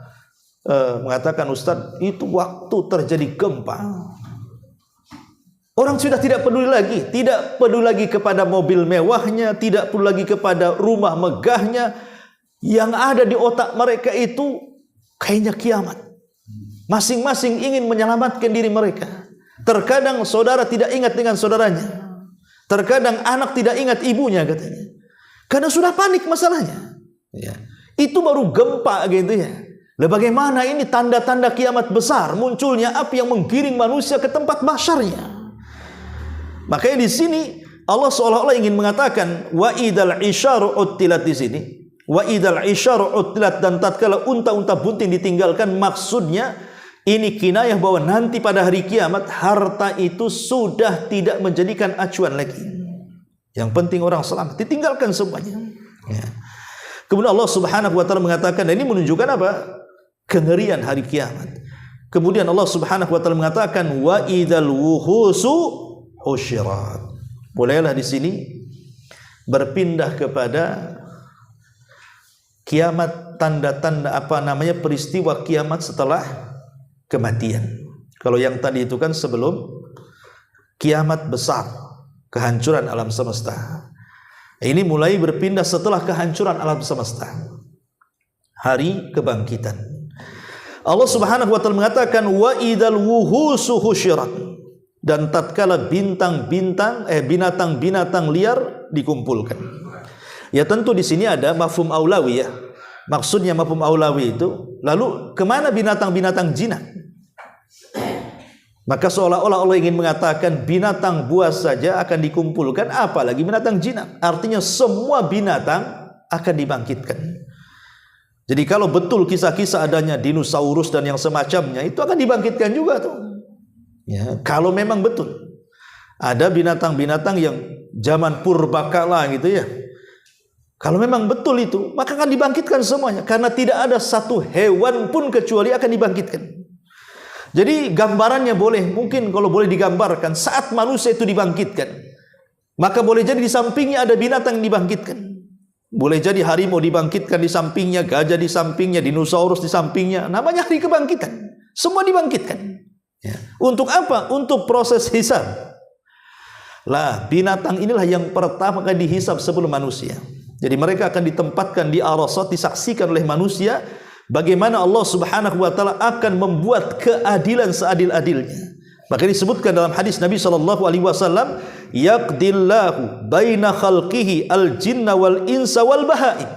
mengatakan, Ustadz, itu waktu terjadi gempa, orang sudah tidak peduli lagi kepada mobil mewahnya, tidak peduli lagi kepada rumah megahnya. Yang ada di otak mereka itu kayaknya kiamat. Masing-masing ingin menyelamatkan diri mereka. Terkadang saudara tidak ingat dengan saudaranya, terkadang anak tidak ingat ibunya katanya, karena sudah panik masalahnya. Ya. Itu baru gempa gitu ya. Lah bagaimana ini tanda-tanda kiamat besar, munculnya api yang menggiring manusia ke tempat mahsyarnya. Makanya di sini Allah seolah-olah ingin mengatakan wa idal isyaru uttilat, di sini Wa idzal isyaru utlat, dan tatkala unta-unta bunting ditinggalkan, maksudnya ini kinayah bahwa nanti pada hari kiamat harta itu sudah tidak menjadikan acuan lagi. Yang penting orang selamat, ditinggalkan semuanya. Ya. Kemudian Allah Subhanahu wa taala mengatakan, dan ini menunjukkan apa? Kengerian hari kiamat. Kemudian Allah Subhanahu wa taala mengatakan wa idzal wuhusu husyirat. Bolehlah di sini berpindah kepada kiamat, tanda-tanda peristiwa kiamat setelah kematian. Kalau yang tadi itu kan sebelum kiamat besar, kehancuran alam semesta. Ini mulai berpindah setelah kehancuran alam semesta, hari kebangkitan. Allah Subhanahu wa taala mengatakan wa idzal wuhusu husyirat, dan tatkala binatang-binatang liar dikumpulkan. Ya tentu di sini ada mafhum aulawi ya. Maksudnya mafhum aulawi itu, lalu kemana binatang-binatang jinak? Maka seolah-olah Allah ingin mengatakan binatang buas saja akan dikumpulkan, apalagi binatang jinak. Artinya semua binatang akan dibangkitkan. Jadi kalau betul kisah-kisah adanya dinosaurus dan yang semacamnya, itu akan dibangkitkan juga tuh. Ya, kalau memang betul ada binatang-binatang yang zaman purbakala gitu ya. Kalau memang betul itu, maka akan dibangkitkan semuanya, karena tidak ada satu hewan pun kecuali akan dibangkitkan. Jadi gambarannya boleh, mungkin kalau boleh digambarkan, saat manusia itu dibangkitkan, maka boleh jadi di sampingnya ada binatang yang dibangkitkan. Boleh jadi harimau dibangkitkan di sampingnya, gajah di sampingnya, dinosaurus di sampingnya. Namanya hari kebangkitan. Semua dibangkitkan. Ya. Untuk apa? Untuk proses hisab. Lah, binatang inilah yang pertama kali dihisab sebelum manusia. Jadi mereka akan ditempatkan di arasat, disaksikan oleh manusia bagaimana Allah Subhanahu wa taala akan membuat keadilan seadil-adilnya. Maka disebutkan dalam hadis Nabi sallallahu alaihi wasallam, yaqdillahu baina khalqihi al-jinna wal insa wal bahaim.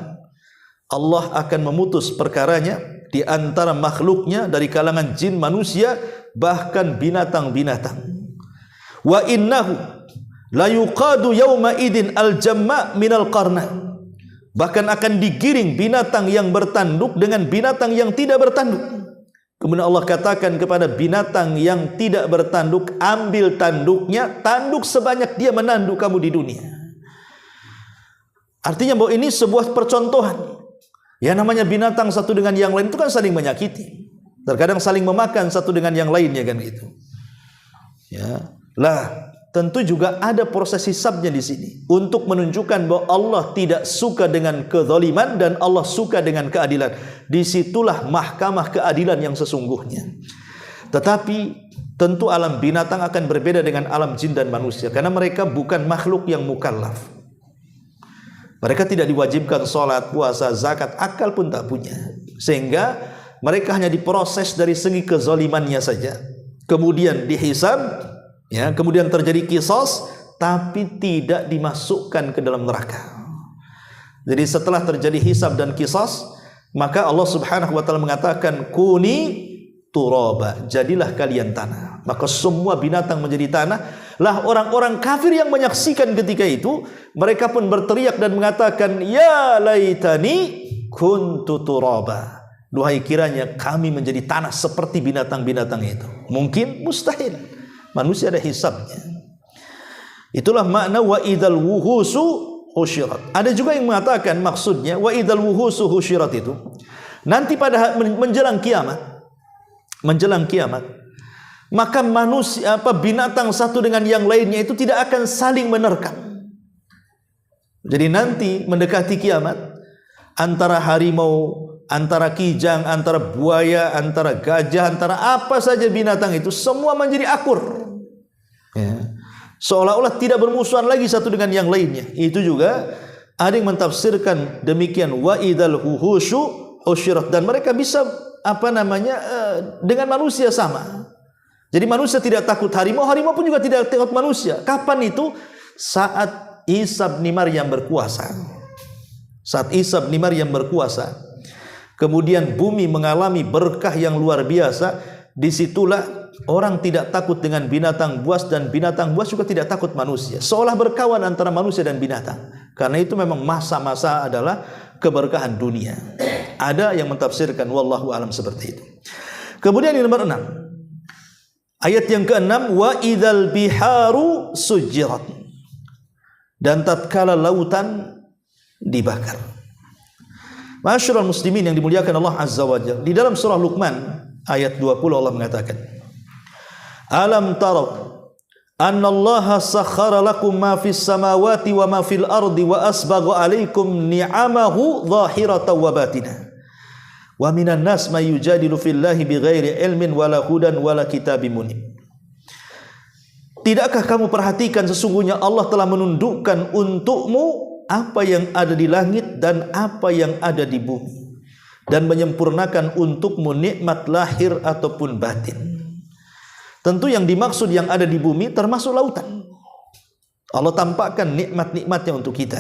Allah akan memutus perkaranya di antara makhluknya dari kalangan jin, manusia, bahkan binatang-binatang. Wa innahu la yuqadu yawma idin al-jamma minal qarna. Bahkan akan digiring binatang yang bertanduk dengan binatang yang tidak bertanduk. Kemudian Allah katakan kepada binatang yang tidak bertanduk, ambil tanduknya, tanduk sebanyak dia menanduk kamu di dunia. Artinya bahwa ini sebuah percontohan. Ya, namanya binatang satu dengan yang lain itu kan saling menyakiti. Terkadang saling memakan satu dengan yang lainnya kan gitu. Ya, lah tentu juga ada proses hisabnya di sini untuk menunjukkan bahwa Allah tidak suka dengan kezaliman dan Allah suka dengan keadilan. Disitulah mahkamah keadilan yang sesungguhnya. Tetapi tentu alam binatang akan berbeda dengan alam jin dan manusia, karena mereka bukan makhluk yang mukallaf. Mereka tidak diwajibkan sholat, puasa, zakat, akal pun tak punya, sehingga mereka hanya diproses dari segi kezalimannya saja, kemudian dihisab. Ya, kemudian terjadi qisas, tapi tidak dimasukkan ke dalam neraka. Jadi setelah terjadi hisab dan qisas, maka Allah Subhanahu wa taala mengatakan kuni turaba, jadilah kalian tanah. Maka semua binatang menjadi tanah. Lah orang-orang kafir yang menyaksikan ketika itu, mereka pun berteriak dan mengatakan, ya laitani kuntu turaba. Duhai kiranya kami menjadi tanah seperti binatang-binatang itu. Mungkin? Mustahil. Manusia ada hisabnya. Itulah makna wa idzal wuhusu husyirat. Ada juga yang mengatakan maksudnya wa idzal wuhusu husyirat itu nanti pada menjelang kiamat, maka manusia binatang satu dengan yang lainnya itu tidak akan saling menerkam. Jadi nanti mendekati kiamat, antara harimau, antara kijang, antara buaya, antara gajah, antara apa saja binatang itu semua menjadi akur. Ya. Seolah-olah tidak bermusuhan lagi satu dengan yang lainnya. Itu juga ada yang mentafsirkan demikian wa idzal wuhusu husyirat, dan mereka bisa dengan manusia sama. Jadi manusia tidak takut harimau, harimau pun juga tidak takut manusia. Kapan itu? Saat Isa bin Maryam berkuasa. Saat Isa bin Maryam berkuasa, kemudian bumi mengalami berkah yang luar biasa, disitulah orang tidak takut dengan binatang buas dan binatang buas juga tidak takut manusia. Seolah berkawan antara manusia dan binatang. Karena itu memang masa-masa adalah keberkahan dunia. Ada yang mentafsirkan wallahu alam seperti itu. Kemudian yang nomor 6. Ayat yang ke-6, wa idzal biharu sujirat. Dan tatkala lautan dibakar. Masyarul muslimin yang dimuliakan Allah Azza wa Jalla, di dalam surah Luqman ayat 20 Allah mengatakan, alam taraw anna Allah sakhkhara lakum ma fis samawati wa ma fil ardi wa asbagha alaikum ni'amahu zahiratan wa batinah wa minan nas may yujadilu fillahi bighairi ilmin wala hudan wala kitabim munib. Tidakkah kamu perhatikan sesungguhnya Allah telah menundukkan untukmu apa yang ada di langit dan apa yang ada di bumi, dan menyempurnakan untukmu nikmat lahir ataupun batin. Tentu yang dimaksud yang ada di bumi termasuk lautan. Allah tampakkan nikmat-nikmatnya untuk kita.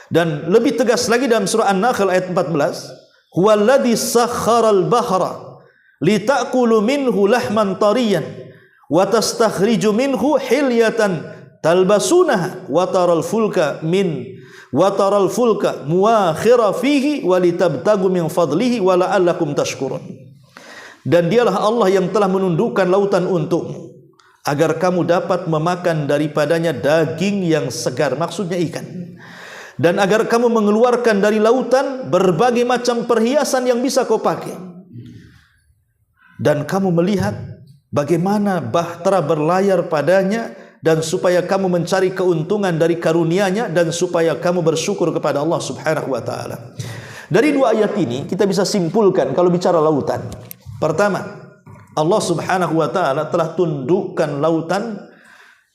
Dan lebih tegas lagi dalam surah An-Nahl ayat 14, huwallazi sakharal bahra litakulu minhu lahman tariyan wa tastakhriju minhu hilyatan talbasunaha wa taral fulka muakhira fihi walitabtagu min fadlihi wa la'allakum tashkurun. Dan dialah Allah yang telah menundukkan lautan untukmu agar kamu dapat memakan daripadanya daging yang segar, maksudnya ikan, dan agar kamu mengeluarkan dari lautan berbagai macam perhiasan yang bisa kau pakai, dan kamu melihat bagaimana bahtera berlayar padanya, dan supaya kamu mencari keuntungan dari karunia-Nya, dan supaya kamu bersyukur kepada Allah Subhanahu wa taala. Dari dua ayat ini kita bisa simpulkan kalau bicara lautan. Pertama, Allah Subhanahu wa taala telah tundukkan lautan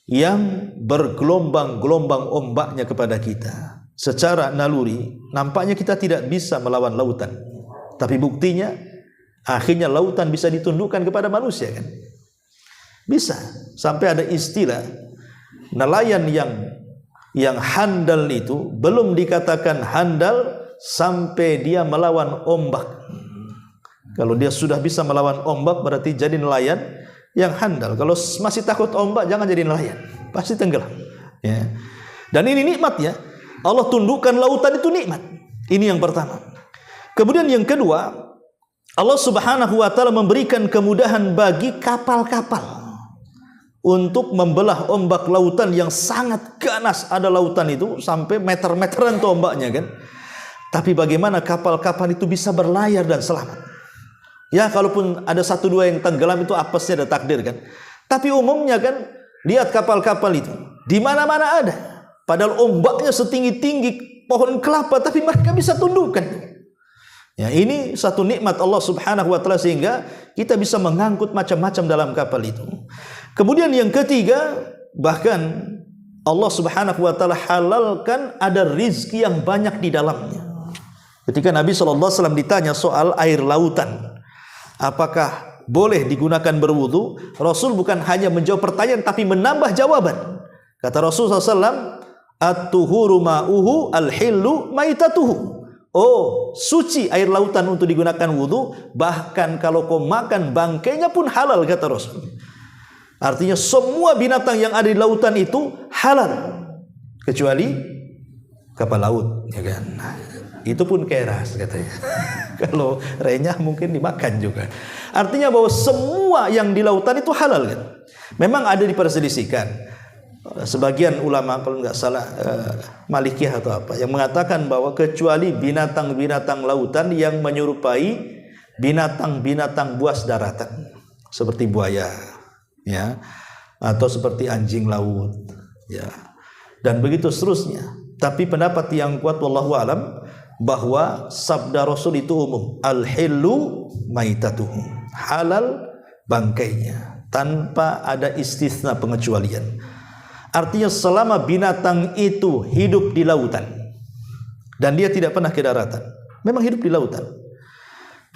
yang bergelombang-gelombang ombaknya kepada kita. Secara naluri nampaknya kita tidak bisa melawan lautan. Tapi buktinya akhirnya lautan bisa ditundukkan kepada manusia, kan? Bisa. Sampai ada istilah nelayan yang handal itu belum dikatakan handal sampai dia melawan ombak. Kalau dia sudah bisa melawan ombak berarti jadi nelayan yang handal. Kalau masih takut ombak jangan jadi nelayan, pasti tenggelam, ya. Dan ini nikmat, ya. Allah tundukkan lautan itu nikmat. Ini yang pertama. Kemudian yang kedua, Allah Subhanahu wa taala memberikan kemudahan bagi kapal-kapal untuk membelah ombak lautan yang sangat ganas. Ada lautan itu sampai meter-meteran tuh ombaknya, kan. Tapi bagaimana kapal-kapal itu bisa berlayar dan selamat? Ya, kalaupun ada satu dua yang tenggelam itu apesnya ada takdir, kan. Tapi umumnya, kan, lihat kapal-kapal itu di mana-mana ada. Padahal ombaknya setinggi-tinggi pohon kelapa, tapi mereka bisa tundukkan. Ya, ini satu nikmat Allah Subhanahu wa taala sehingga kita bisa mengangkut macam-macam dalam kapal itu. Kemudian yang ketiga, bahkan Allah Subhanahu wa taala halalkan ada rizki yang banyak di dalamnya. Ketika Nabi SAW ditanya soal air lautan, apakah boleh digunakan berwudu, Rasul bukan hanya menjawab pertanyaan tapi menambah jawaban. Kata Rasul SAW, at-tuhuru ma'uhu al-hillu maitatuhu. Oh, suci air lautan untuk digunakan wudu, bahkan kalau kau makan bangkainya pun halal, kata Rasul. Artinya semua binatang yang ada di lautan itu halal kecuali kapal laut, ya kan. Itu pun keras katanya. Kalau renyah mungkin dimakan juga. Artinya bahwa semua yang di lautan itu halal, kan. Memang ada diperselisihkan. Sebagian ulama kalau nggak salah Malikiyah atau apa yang mengatakan bahwa kecuali binatang-binatang lautan yang menyerupai binatang-binatang buas daratan seperti buaya, ya, atau seperti anjing laut, ya, dan begitu seterusnya. Tapi pendapat yang kuat wallahu alam bahwa sabda Rasul itu umum, al-hillu maitatuhu, halal bangkainya, tanpa ada istisna pengecualian. Artinya selama binatang itu hidup di lautan dan dia tidak pernah ke daratan, memang hidup di lautan,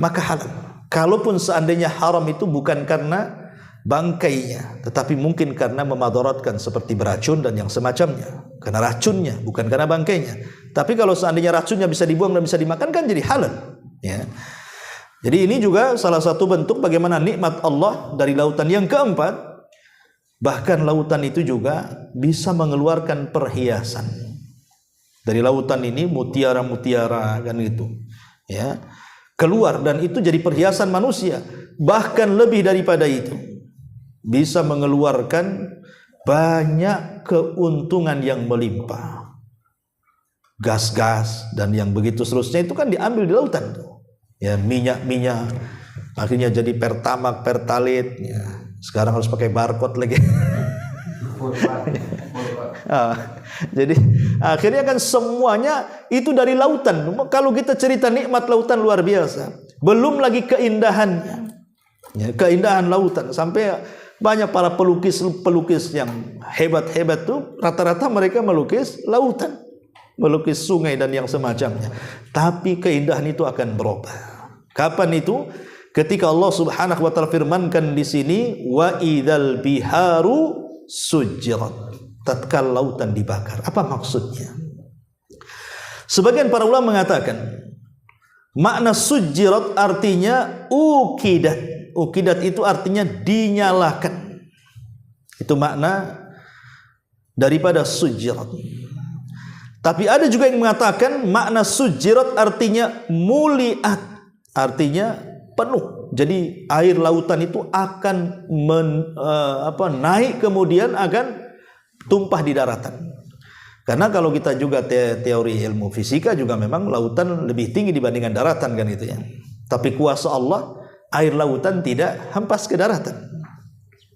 maka halal. Kalaupun seandainya haram itu bukan karena bangkainya, tetapi mungkin karena memadaratkan seperti beracun dan yang semacamnya. Karena racunnya, bukan karena bangkainya. Tapi kalau seandainya racunnya bisa dibuang dan bisa dimakan, kan jadi halal, ya. Jadi ini juga salah satu bentuk bagaimana nikmat Allah dari lautan. Yang keempat, bahkan lautan itu juga bisa mengeluarkan perhiasan. Dari lautan ini mutiara-mutiara kan itu, ya, keluar dan itu jadi perhiasan manusia. Bahkan lebih daripada itu, bisa mengeluarkan banyak keuntungan yang melimpah. Gas-gas dan yang begitu seterusnya itu kan diambil di lautan tuh. Ya, minyak-minyak akhirnya jadi pertamax, pertalite, ya. Sekarang harus pakai barcode lagi. Jadi akhirnya kan semuanya itu dari lautan. Kalau kita cerita nikmat lautan luar biasa, belum lagi keindahannya, ya, keindahan lautan. Sampai banyak para pelukis yang hebat-hebat tuh rata-rata mereka melukis lautan, melukis sungai dan yang semacamnya. Tapi keindahan itu akan berubah. Kapan itu? Ketika Allah Subhanahu wa taala firmankan di sini, wa idzal biharu sujirat, tatkala lautan dibakar. Apa maksudnya? Sebagian para ulama mengatakan makna sujirat artinya ukidat. Ukidat itu artinya dinyalakan. Itu makna daripada sujirat. Tapi ada juga yang mengatakan makna sujirat artinya muliat, artinya penuh. Jadi air lautan itu akan naik kemudian akan tumpah di daratan. Karena kalau kita juga teori ilmu fisika juga memang lautan lebih tinggi dibandingkan daratan kan itu ya. Tapi kuasa Allah, air lautan tidak hempas ke daratan.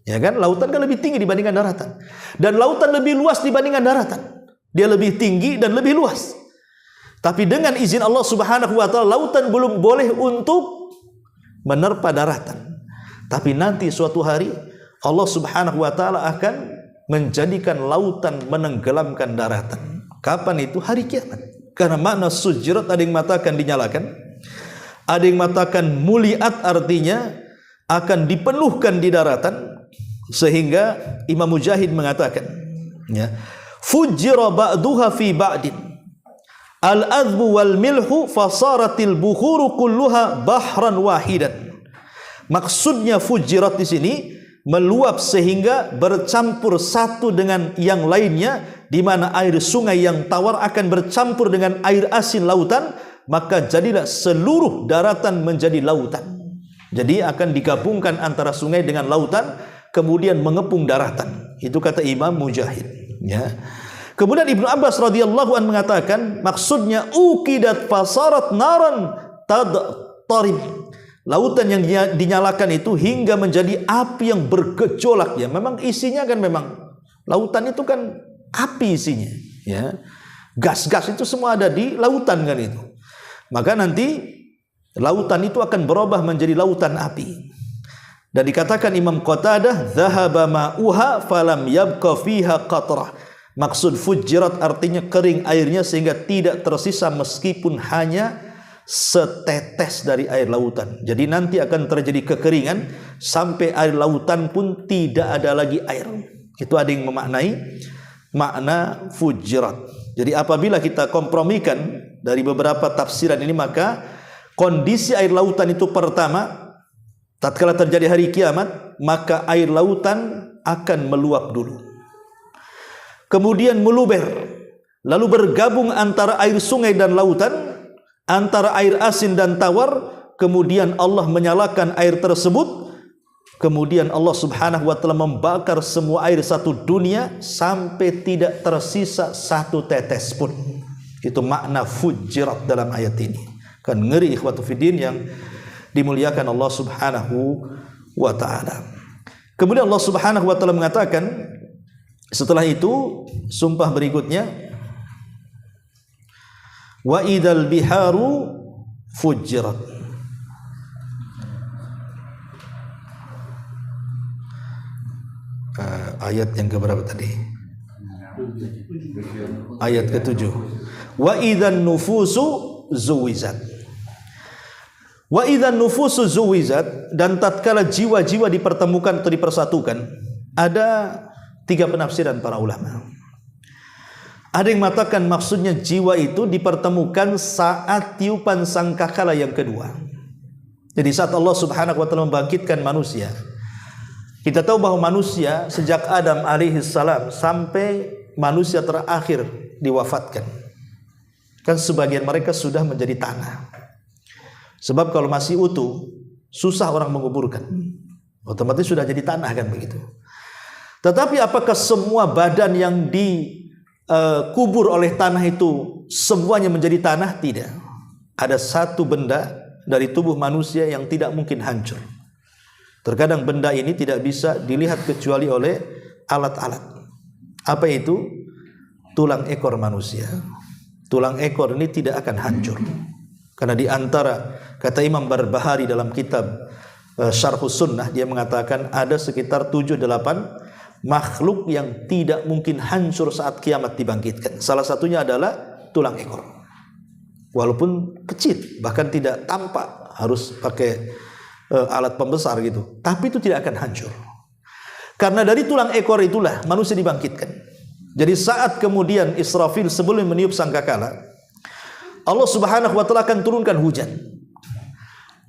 Ya kan? Lautan kan lebih tinggi dibandingkan daratan. Dan lautan lebih luas dibandingkan daratan. Dia lebih tinggi dan lebih luas. Tapi dengan izin Allah Subhanahu wa taala lautan belum boleh untuk menerpa daratan. Tapi nanti suatu hari Allah Subhanahu wa taala akan menjadikan lautan menenggelamkan daratan. Kapan itu? Hari kiamat. Karena makna sujirat ada yang mengatakan dinyalakan, ada yang mengatakan muliat artinya akan dipenuhkan di daratan. Sehingga Imam Mujahid mengatakan, ya, fujira ba'duha fi ba'din al-adhbu wal milhu fasaratil bukhuru kulluha bahran wahidan. Maksudnya fujirat di sini meluap sehingga bercampur satu dengan yang lainnya, di mana air sungai yang tawar akan bercampur dengan air asin lautan, maka jadilah seluruh daratan menjadi lautan. Jadi akan digabungkan antara sungai dengan lautan, kemudian mengepung daratan. Itu kata Imam Mujahid, ya. Kemudian Ibnu Abbas radhiyallahu anhu mengatakan maksudnya ukidat fasarat naran tadtarib. Lautan yang dinyalakan itu hingga menjadi api yang bergejolak, ya. Memang isinya kan memang lautan itu kan api isinya, ya. Gas-gas itu semua ada di lautan kan itu. Maka nanti lautan itu akan berubah menjadi lautan api. Dan dikatakan Imam Qatadah, "Dhahaba ma'uha falam yabqa fiha qatrah." Maksud fujirat artinya kering airnya sehingga tidak tersisa meskipun hanya setetes dari air lautan. Jadi nanti akan terjadi kekeringan sampai air lautan pun tidak ada lagi air. Itu ada yang memaknai makna fujirat. Jadi apabila kita kompromikan dari beberapa tafsiran ini, maka kondisi air lautan itu pertama, tatkala terjadi hari kiamat, maka air lautan akan meluap dulu. Kemudian meluber, lalu bergabung antara air sungai dan lautan, antara air asin dan tawar. Kemudian Allah menyalakan air tersebut. Kemudian Allah Subhanahu wa taala membakar semua air satu dunia sampai tidak tersisa satu tetes pun. Itu makna fujirat dalam ayat ini. Kan ngeri ikhwatu fiddin yang dimuliakan Allah Subhanahu wa taala. Kemudian Allah Subhanahu wa taala mengatakan setelah itu sumpah berikutnya, wa idzal biharu fujirat. Ayat yang keberapa tadi? Ayat ke-7. Wa idzan nufusu zuwizat. Wa idzan nufusu zuwizat, dan tatkala jiwa-jiwa dipertemukan atau dipersatukan. Ada 3 penafsiran para ulama. Ada yang mengatakan maksudnya jiwa itu dipertemukan saat tiupan sangkakala yang kedua. Jadi saat Allah Subhanahu wa taala membangkitkan manusia, kita tahu bahwa manusia sejak Adam alaihissalam sampai manusia terakhir diwafatkan, kan sebagian mereka sudah menjadi tanah. Sebab kalau masih utuh, susah orang menguburkan, otomatis sudah jadi tanah kan begitu. Tetapi apakah semua badan yang dikubur oleh tanah itu semuanya menjadi tanah? Tidak. Ada satu benda dari tubuh manusia yang tidak mungkin hancur. Terkadang benda ini tidak bisa dilihat kecuali oleh alat-alat. Apa itu? Tulang ekor manusia. Tulang ekor ini tidak akan hancur. Karena di antara, kata Imam Barbahari dalam kitab Syarhus Sunnah, dia mengatakan ada sekitar 7-8 makhluk yang tidak mungkin hancur saat kiamat dibangkitkan. Salah satunya adalah tulang ekor. Walaupun kecil, bahkan tidak tampak, harus pakai alat pembesar gitu, tapi itu tidak akan hancur. Karena dari tulang ekor itulah manusia dibangkitkan. Jadi saat kemudian Israfil sebelum meniup sangkakala, Allah Subhanahu wa taala akan turunkan hujan.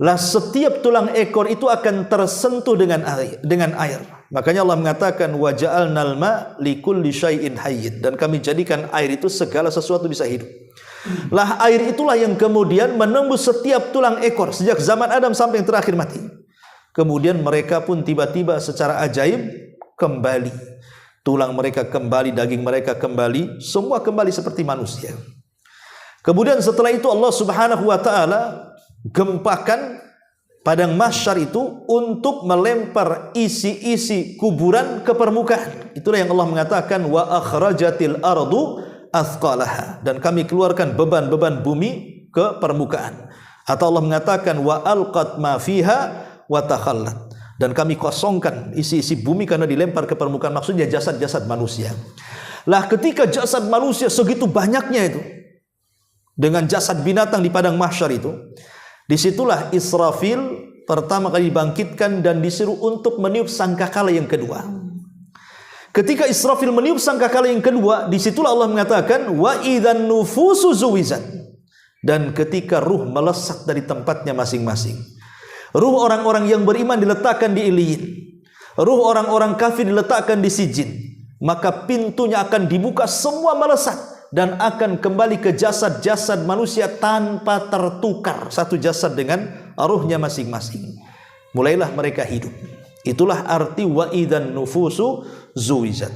Lah setiap tulang ekor itu akan tersentuh dengan air. Makanya Allah mengatakan wa ja'alnal ma likulli syai'in hayyin, dan kami jadikan air itu segala sesuatu bisa hidup. Lah air itulah yang kemudian menembus setiap tulang ekor sejak zaman Adam sampai yang terakhir mati. Kemudian mereka pun tiba-tiba secara ajaib kembali. Tulang mereka kembali, daging mereka kembali, semua kembali seperti manusia. Kemudian setelah itu Allah Subhanahu wa taala gempakan padang mahsyar itu untuk melempar isi-isi kuburan ke permukaan. Itulah yang Allah mengatakan wa akhrajatil ardu athqalaha, dan kami keluarkan beban-beban bumi ke permukaan. Atau Allah mengatakan wa alqat ma fiha wa takhallat, dan kami kosongkan isi-isi bumi karena dilempar ke permukaan, maksudnya jasad-jasad manusia. Lah ketika jasad manusia segitu banyaknya itu dengan jasad binatang di padang mahsyar itu, disitulah Israfil pertama kali dibangkitkan dan disuruh untuk meniup sangkakala yang kedua. Ketika Israfil meniup sangkakala yang kedua, disitulah Allah mengatakan wa idzan nufusu zuwijat, dan ketika ruh melesat dari tempatnya masing-masing. Ruh orang-orang yang beriman diletakkan di Iliyin, ruh orang-orang kafir diletakkan di Sijin. Maka pintunya akan dibuka, semua melesat dan akan kembali ke jasad-jasad manusia tanpa tertukar, satu jasad dengan ruhnya masing-masing. Mulailah mereka hidup. Itulah arti wa idzan nufusu zuwijat.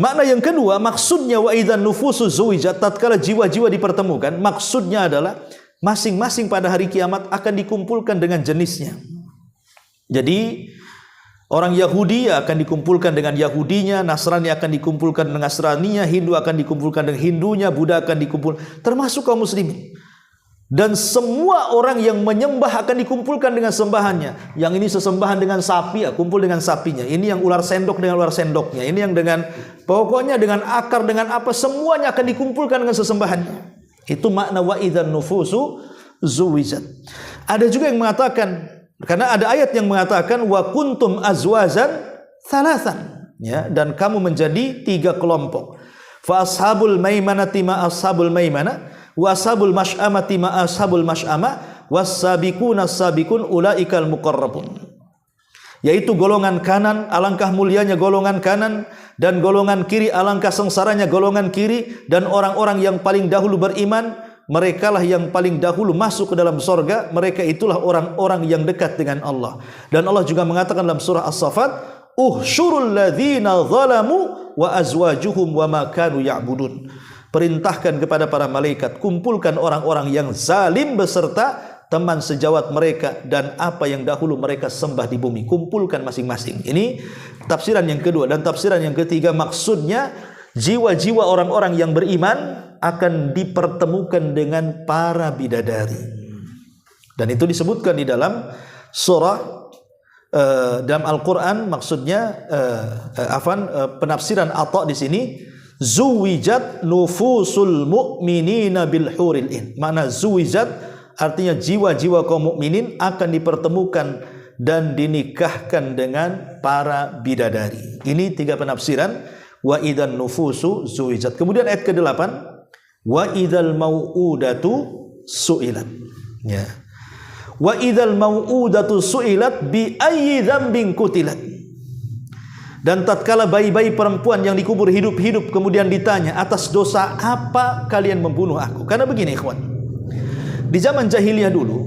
Makna yang kedua, maksudnya wa idzan nufusu zuwijat, tatkala jiwa-jiwa dipertemukan, maksudnya adalah masing-masing pada hari kiamat akan dikumpulkan dengan jenisnya. Jadi orang Yahudi akan dikumpulkan dengan Yahudinya, Nasrani akan dikumpulkan dengan Nasraninya, Hindu akan dikumpulkan dengan Hindunya, Buddha akan dikumpulkan, termasuk kaum muslimin. Dan semua orang yang menyembah akan dikumpulkan dengan sembahannya. Yang ini sesembahan dengan sapi, ya kumpul dengan sapinya. Ini yang ular sendok dengan ular sendoknya. Ini yang dengan, pokoknya dengan akar, dengan apa, semuanya akan dikumpulkan dengan sesembahannya. Itu makna wa idzan nufusu zuwijat. Ada juga yang mengatakan, karena ada ayat yang mengatakan wa kuntum azwazan thalathan, ya, dan kamu menjadi 3 kelompok. Fa ashabul maimanati ma ashabul maimana, wa ashabul masy'amati ma ashabul masy'ama, was-sabiquna as-sabiqun ulaikal muqarrabun. Yaitu golongan kanan, alangkah mulianya golongan kanan, dan golongan kiri, alangkah sengsaranya golongan kiri, dan orang-orang yang paling dahulu beriman, merekalah yang paling dahulu masuk ke dalam sorga, mereka itulah orang-orang yang dekat dengan Allah. Dan Allah juga mengatakan dalam surah As-Saffat, uhsyurul ladzina zalamu wa azwajuhum wa ma kanu ya'budun. Perintahkan kepada para malaikat, kumpulkan orang-orang yang zalim beserta teman sejawat mereka dan apa yang dahulu mereka sembah di bumi. Kumpulkan masing-masing. Ini tafsiran yang kedua. Dan tafsiran yang ketiga, maksudnya jiwa-jiwa orang-orang yang beriman akan dipertemukan dengan para bidadari. Dan itu disebutkan di dalam surah dalam Al-Quran. Maksudnya penafsiran Atha di sini, zuwijat nufusul mu'minina bil huril in. Makna zuwijat artinya jiwa-jiwa kaum mukminin akan dipertemukan dan dinikahkan dengan para bidadari. Ini 3 penafsiran wa idzan nufusu zuwijat. Kemudian ayat ke-8, wa idzal mau'udatu su'ilat. Ya. Wa idzal mau'udatu su'ilat bi ayyi dzambin qutilat. Dan tatkala bayi-bayi perempuan yang dikubur hidup-hidup kemudian ditanya, atas dosa apa kalian membunuh aku? Karena begini ikhwan, di zaman jahiliyah dulu,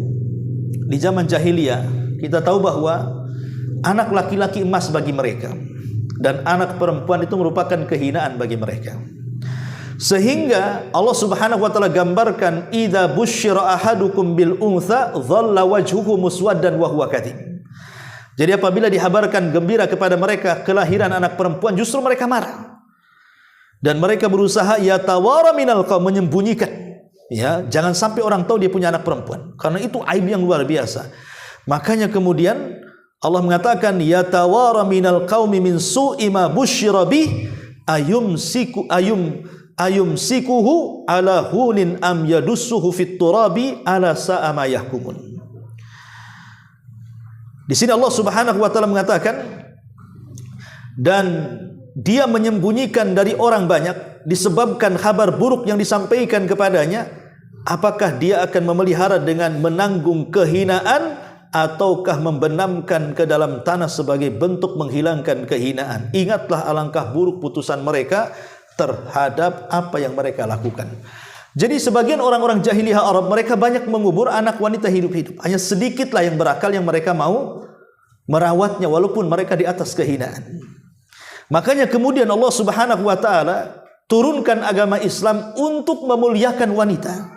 di zaman jahiliyah kita tahu bahwa anak laki-laki emas bagi mereka dan anak perempuan itu merupakan kehinaan bagi mereka. Sehingga Allah Subhanahu wa taala gambarkan, idza busyira ahadukum bil untha dhalla wajhuhu muswaddan wa huwa kadhib. Jadi apabila dihabarkan gembira kepada mereka kelahiran anak perempuan, justru mereka marah. Dan mereka berusaha yatawara minal qaum, menyembunyikan. Ya, jangan sampai orang tahu dia punya anak perempuan. Karena itu aib yang luar biasa. Makanya kemudian Allah mengatakan yatawara minal qaumi min su'i ma busyira bih ayumsikuhu ala hunin am yadussuhu fit turabi ala sa'a ma yahkumun. Di sini Allah Subhanahu wa taala mengatakan, dan dia menyembunyikan dari orang banyak disebabkan kabar buruk yang disampaikan kepadanya, apakah dia akan memelihara dengan menanggung kehinaan ataukah membenamkan ke dalam tanah sebagai bentuk menghilangkan kehinaan. Ingatlah alangkah buruk putusan mereka terhadap apa yang mereka lakukan. Jadi sebagian orang-orang jahiliyah Arab, mereka banyak mengubur anak wanita hidup-hidup. Hanya sedikitlah yang berakal yang mereka mau merawatnya walaupun mereka di atas kehinaan. Makanya kemudian Allah Subhanahu wa taala turunkan agama Islam untuk memuliakan wanita.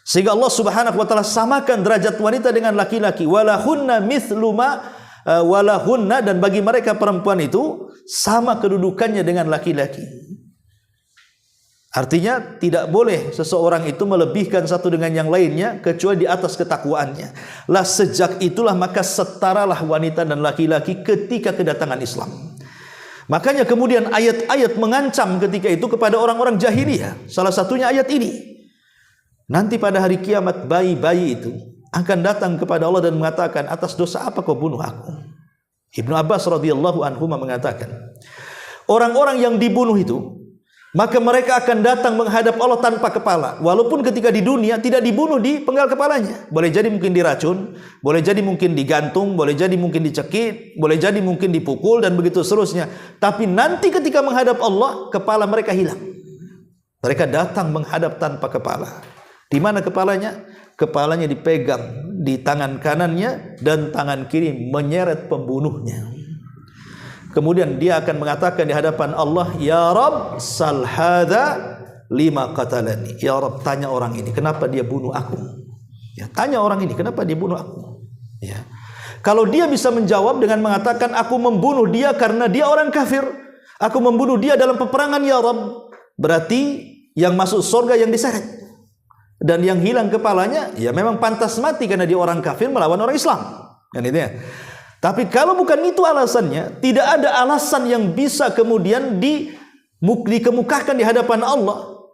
Sehingga Allah Subhanahu wa taala samakan derajat wanita dengan laki-laki. Walahunna mithlu ma walahunna, dan bagi mereka perempuan itu sama kedudukannya dengan laki-laki. Artinya tidak boleh seseorang itu melebihkan satu dengan yang lainnya kecuali di atas ketakwaannya. Lah sejak itulah maka setaralah wanita dan laki-laki ketika kedatangan Islam. Makanya kemudian ayat-ayat mengancam ketika itu kepada orang-orang jahiliyah. Salah satunya ayat ini. Nanti pada hari kiamat bayi-bayi itu akan datang kepada Allah dan mengatakan, atas dosa apa kau bunuh aku? Ibnu Abbas radhiyallahu anhu mengatakan, orang-orang yang dibunuh itu, maka mereka akan datang menghadap Allah tanpa kepala. Walaupun ketika di dunia tidak dibunuh di penggal kepalanya. Boleh jadi mungkin diracun, boleh jadi mungkin digantung, boleh jadi mungkin dicekik, boleh jadi mungkin dipukul dan begitu seterusnya. Tapi nanti ketika menghadap Allah, kepala mereka hilang. Mereka datang menghadap tanpa kepala. Di mana kepalanya? Kepalanya dipegang di tangan kanannya dan tangan kiri menyeret pembunuhnya. Kemudian dia akan mengatakan di hadapan Allah, ya Rabb, sal hadza lima qatalani. Ya Rabb, tanya orang ini kenapa dia bunuh aku. Ya, tanya orang ini kenapa dia bunuh aku. Ya. Kalau dia bisa menjawab dengan mengatakan aku membunuh dia karena dia orang kafir, aku membunuh dia dalam peperangan ya Rabb, berarti yang masuk surga yang diseret. Dan yang hilang kepalanya ya memang pantas mati karena dia orang kafir melawan orang Islam. Kan itu ya. Tapi kalau bukan itu alasannya, tidak ada alasan yang bisa kemudian dikemukakan di hadapan Allah,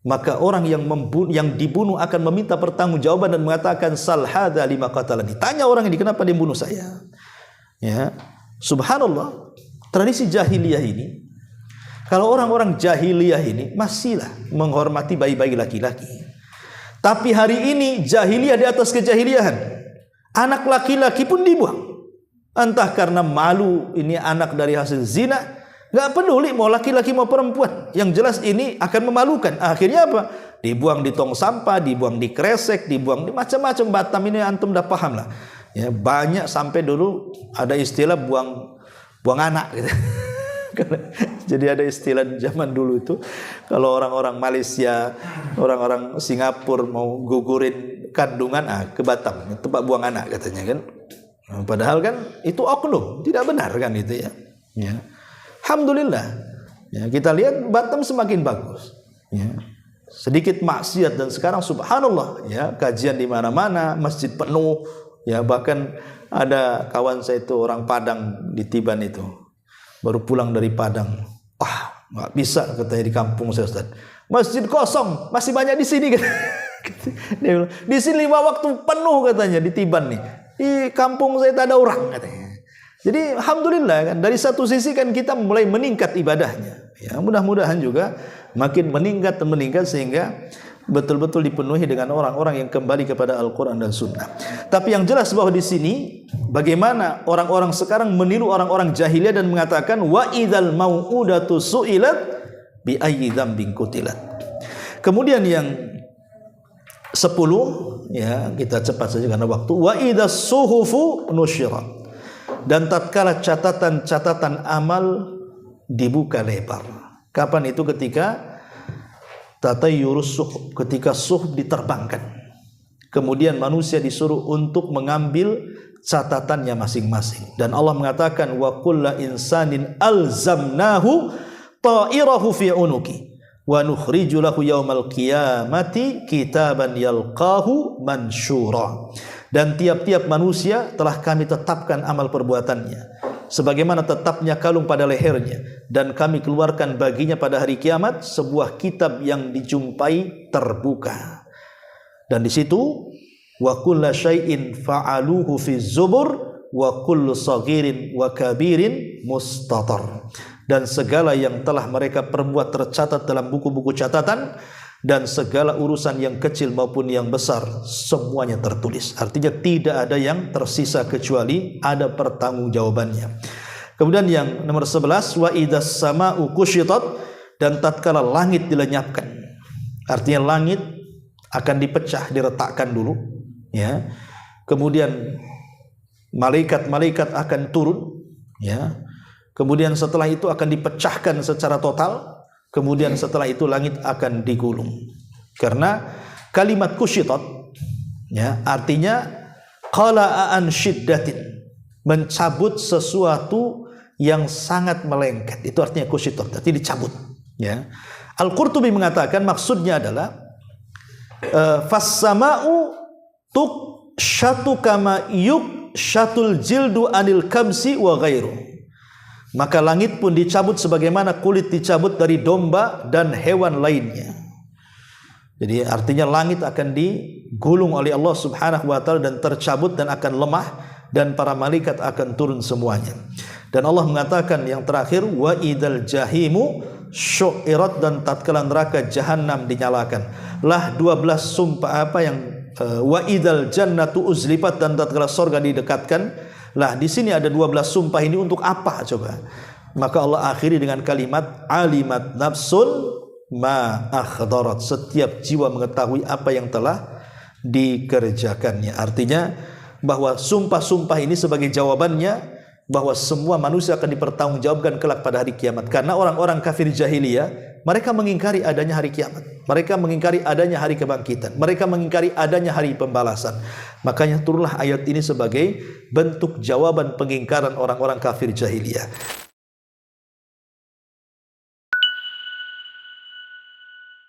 maka orang yang dibunuh akan meminta pertanggungjawaban dan mengatakan sal hadza lima qatalani. Tanya orang ini kenapa dia bunuh saya. Ya, subhanallah. Tradisi jahiliyah ini, kalau orang-orang jahiliyah ini masihlah menghormati bayi-bayi laki-laki. Tapi hari ini jahiliyah di atas kejahiliyahan. Anak laki-laki pun dibuang. Entah karena malu ini anak dari hasil zina, nggak peduli mau laki-laki mau perempuan. Yang jelas ini akan memalukan. Akhirnya apa? Dibuang di tong sampah, dibuang di kresek, dibuang di macam-macam. Batam ini antum dah paham lah. Ya, banyak sampai dulu ada istilah buang anak gitu. Jadi ada istilah zaman dulu itu kalau orang-orang Malaysia, orang-orang Singapura mau gugurin kandungan, ke Batam, tempat buang anak katanya kan. Padahal kan itu oknum, tidak benar kan itu ya. Ya. Alhamdulillah. Ya, kita lihat Batam semakin bagus. Ya. Sedikit maksiat dan sekarang subhanallah ya, kajian di mana-mana, masjid penuh. Ya, bahkan ada kawan saya itu orang Padang di Tiban itu. Baru pulang dari Padang. Nggak bisa katanya di kampung saya Ustaz. Masjid kosong, masih banyak di sini kan. Dia bilang, di sini 5 waktu penuh katanya di Tiban nih. Di kampung saya tak ada orang katanya. Jadi alhamdulillah kan, dari satu sisi kan kita mulai meningkat ibadahnya. Ya, mudah-mudahan juga makin meningkat dan meningkat sehingga betul-betul dipenuhi dengan orang-orang yang kembali kepada Al-Quran dan Sunnah. Tapi yang jelas bahwa di sini bagaimana orang-orang sekarang meniru orang-orang jahiliyah dan mengatakan wa idzal mau'udatu su'ilat bi ayyi dzambin qutilat. Kemudian yang 10, ya kita cepat saja karena waktu. Wa idzas suhufu nusyirat, dan tatkala catatan-catatan amal dibuka lebar. Kapan itu? Ketika tatayyurus suhub, ketika suhub diterbangkan. Kemudian manusia disuruh untuk mengambil catatannya masing-masing. Dan Allah mengatakan wa kulla insanin alzamnahu ta'irahu fi unuki wa nukhriju lahu yaumal qiyamati kitaban yalqahu mansyura. Dan tiap-tiap manusia telah kami tetapkan amal perbuatannya sebagaimana tetapnya kalung pada lehernya, dan kami keluarkan baginya pada hari kiamat sebuah kitab yang dijumpai terbuka. Dan di situ wa kullu syai'in fa'aluhu fi zubur wa kullu saghirin wa kabirin mustatar. Dan segala yang telah mereka perbuat tercatat dalam buku-buku catatan, dan segala urusan yang kecil maupun yang besar semuanya tertulis. Artinya tidak ada yang tersisa kecuali ada pertanggungjawabannya. Kemudian yang nomor 11 wa idzas sama'u kusyitat, dan tatkala langit dilenyapkan. Artinya langit akan dipecah, diretakkan dulu, ya. Kemudian malaikat-malaikat akan turun, ya. Kemudian setelah itu akan dipecahkan secara total. Kemudian setelah itu langit akan digulung. Karena kalimat kusyitat, ya, artinya qala'an syiddatin, mencabut sesuatu yang sangat melengket. Itu artinya kusyitat, artinya dicabut, ya. Al-Qurtubi mengatakan maksudnya adalah fas-sama'u tuqsyatu kama yuqsyatul jildu anil kamsi wa ghairu. Maka langit pun dicabut sebagaimana kulit dicabut dari domba dan hewan lainnya. Jadi artinya langit akan digulung oleh Allah Subhanahu wa taala dan tercabut dan akan lemah, dan para malaikat akan turun semuanya. Dan Allah mengatakan yang terakhir wa idzal jahimu syu'irat, dan tatkala neraka jahanam dinyalakan. Lah 12 sumpah apa yang wa idzal jannatu uzlifat, dan tatkala surga didekatkan. Lah di sini ada 12 sumpah ini untuk apa coba? Maka Allah akhiri dengan kalimat alimat nafsun ma akhdarat. Setiap jiwa mengetahui apa yang telah dikerjakannya. Artinya bahwa sumpah-sumpah ini sebagai jawabannya bahwa semua manusia akan dipertanggungjawabkan kelak pada hari kiamat. Karena orang-orang kafir jahiliyah, mereka mengingkari adanya hari kiamat, mereka mengingkari adanya hari kebangkitan, mereka mengingkari adanya hari pembalasan. Makanya turunlah ayat ini sebagai bentuk jawaban pengingkaran orang-orang kafir jahiliyah.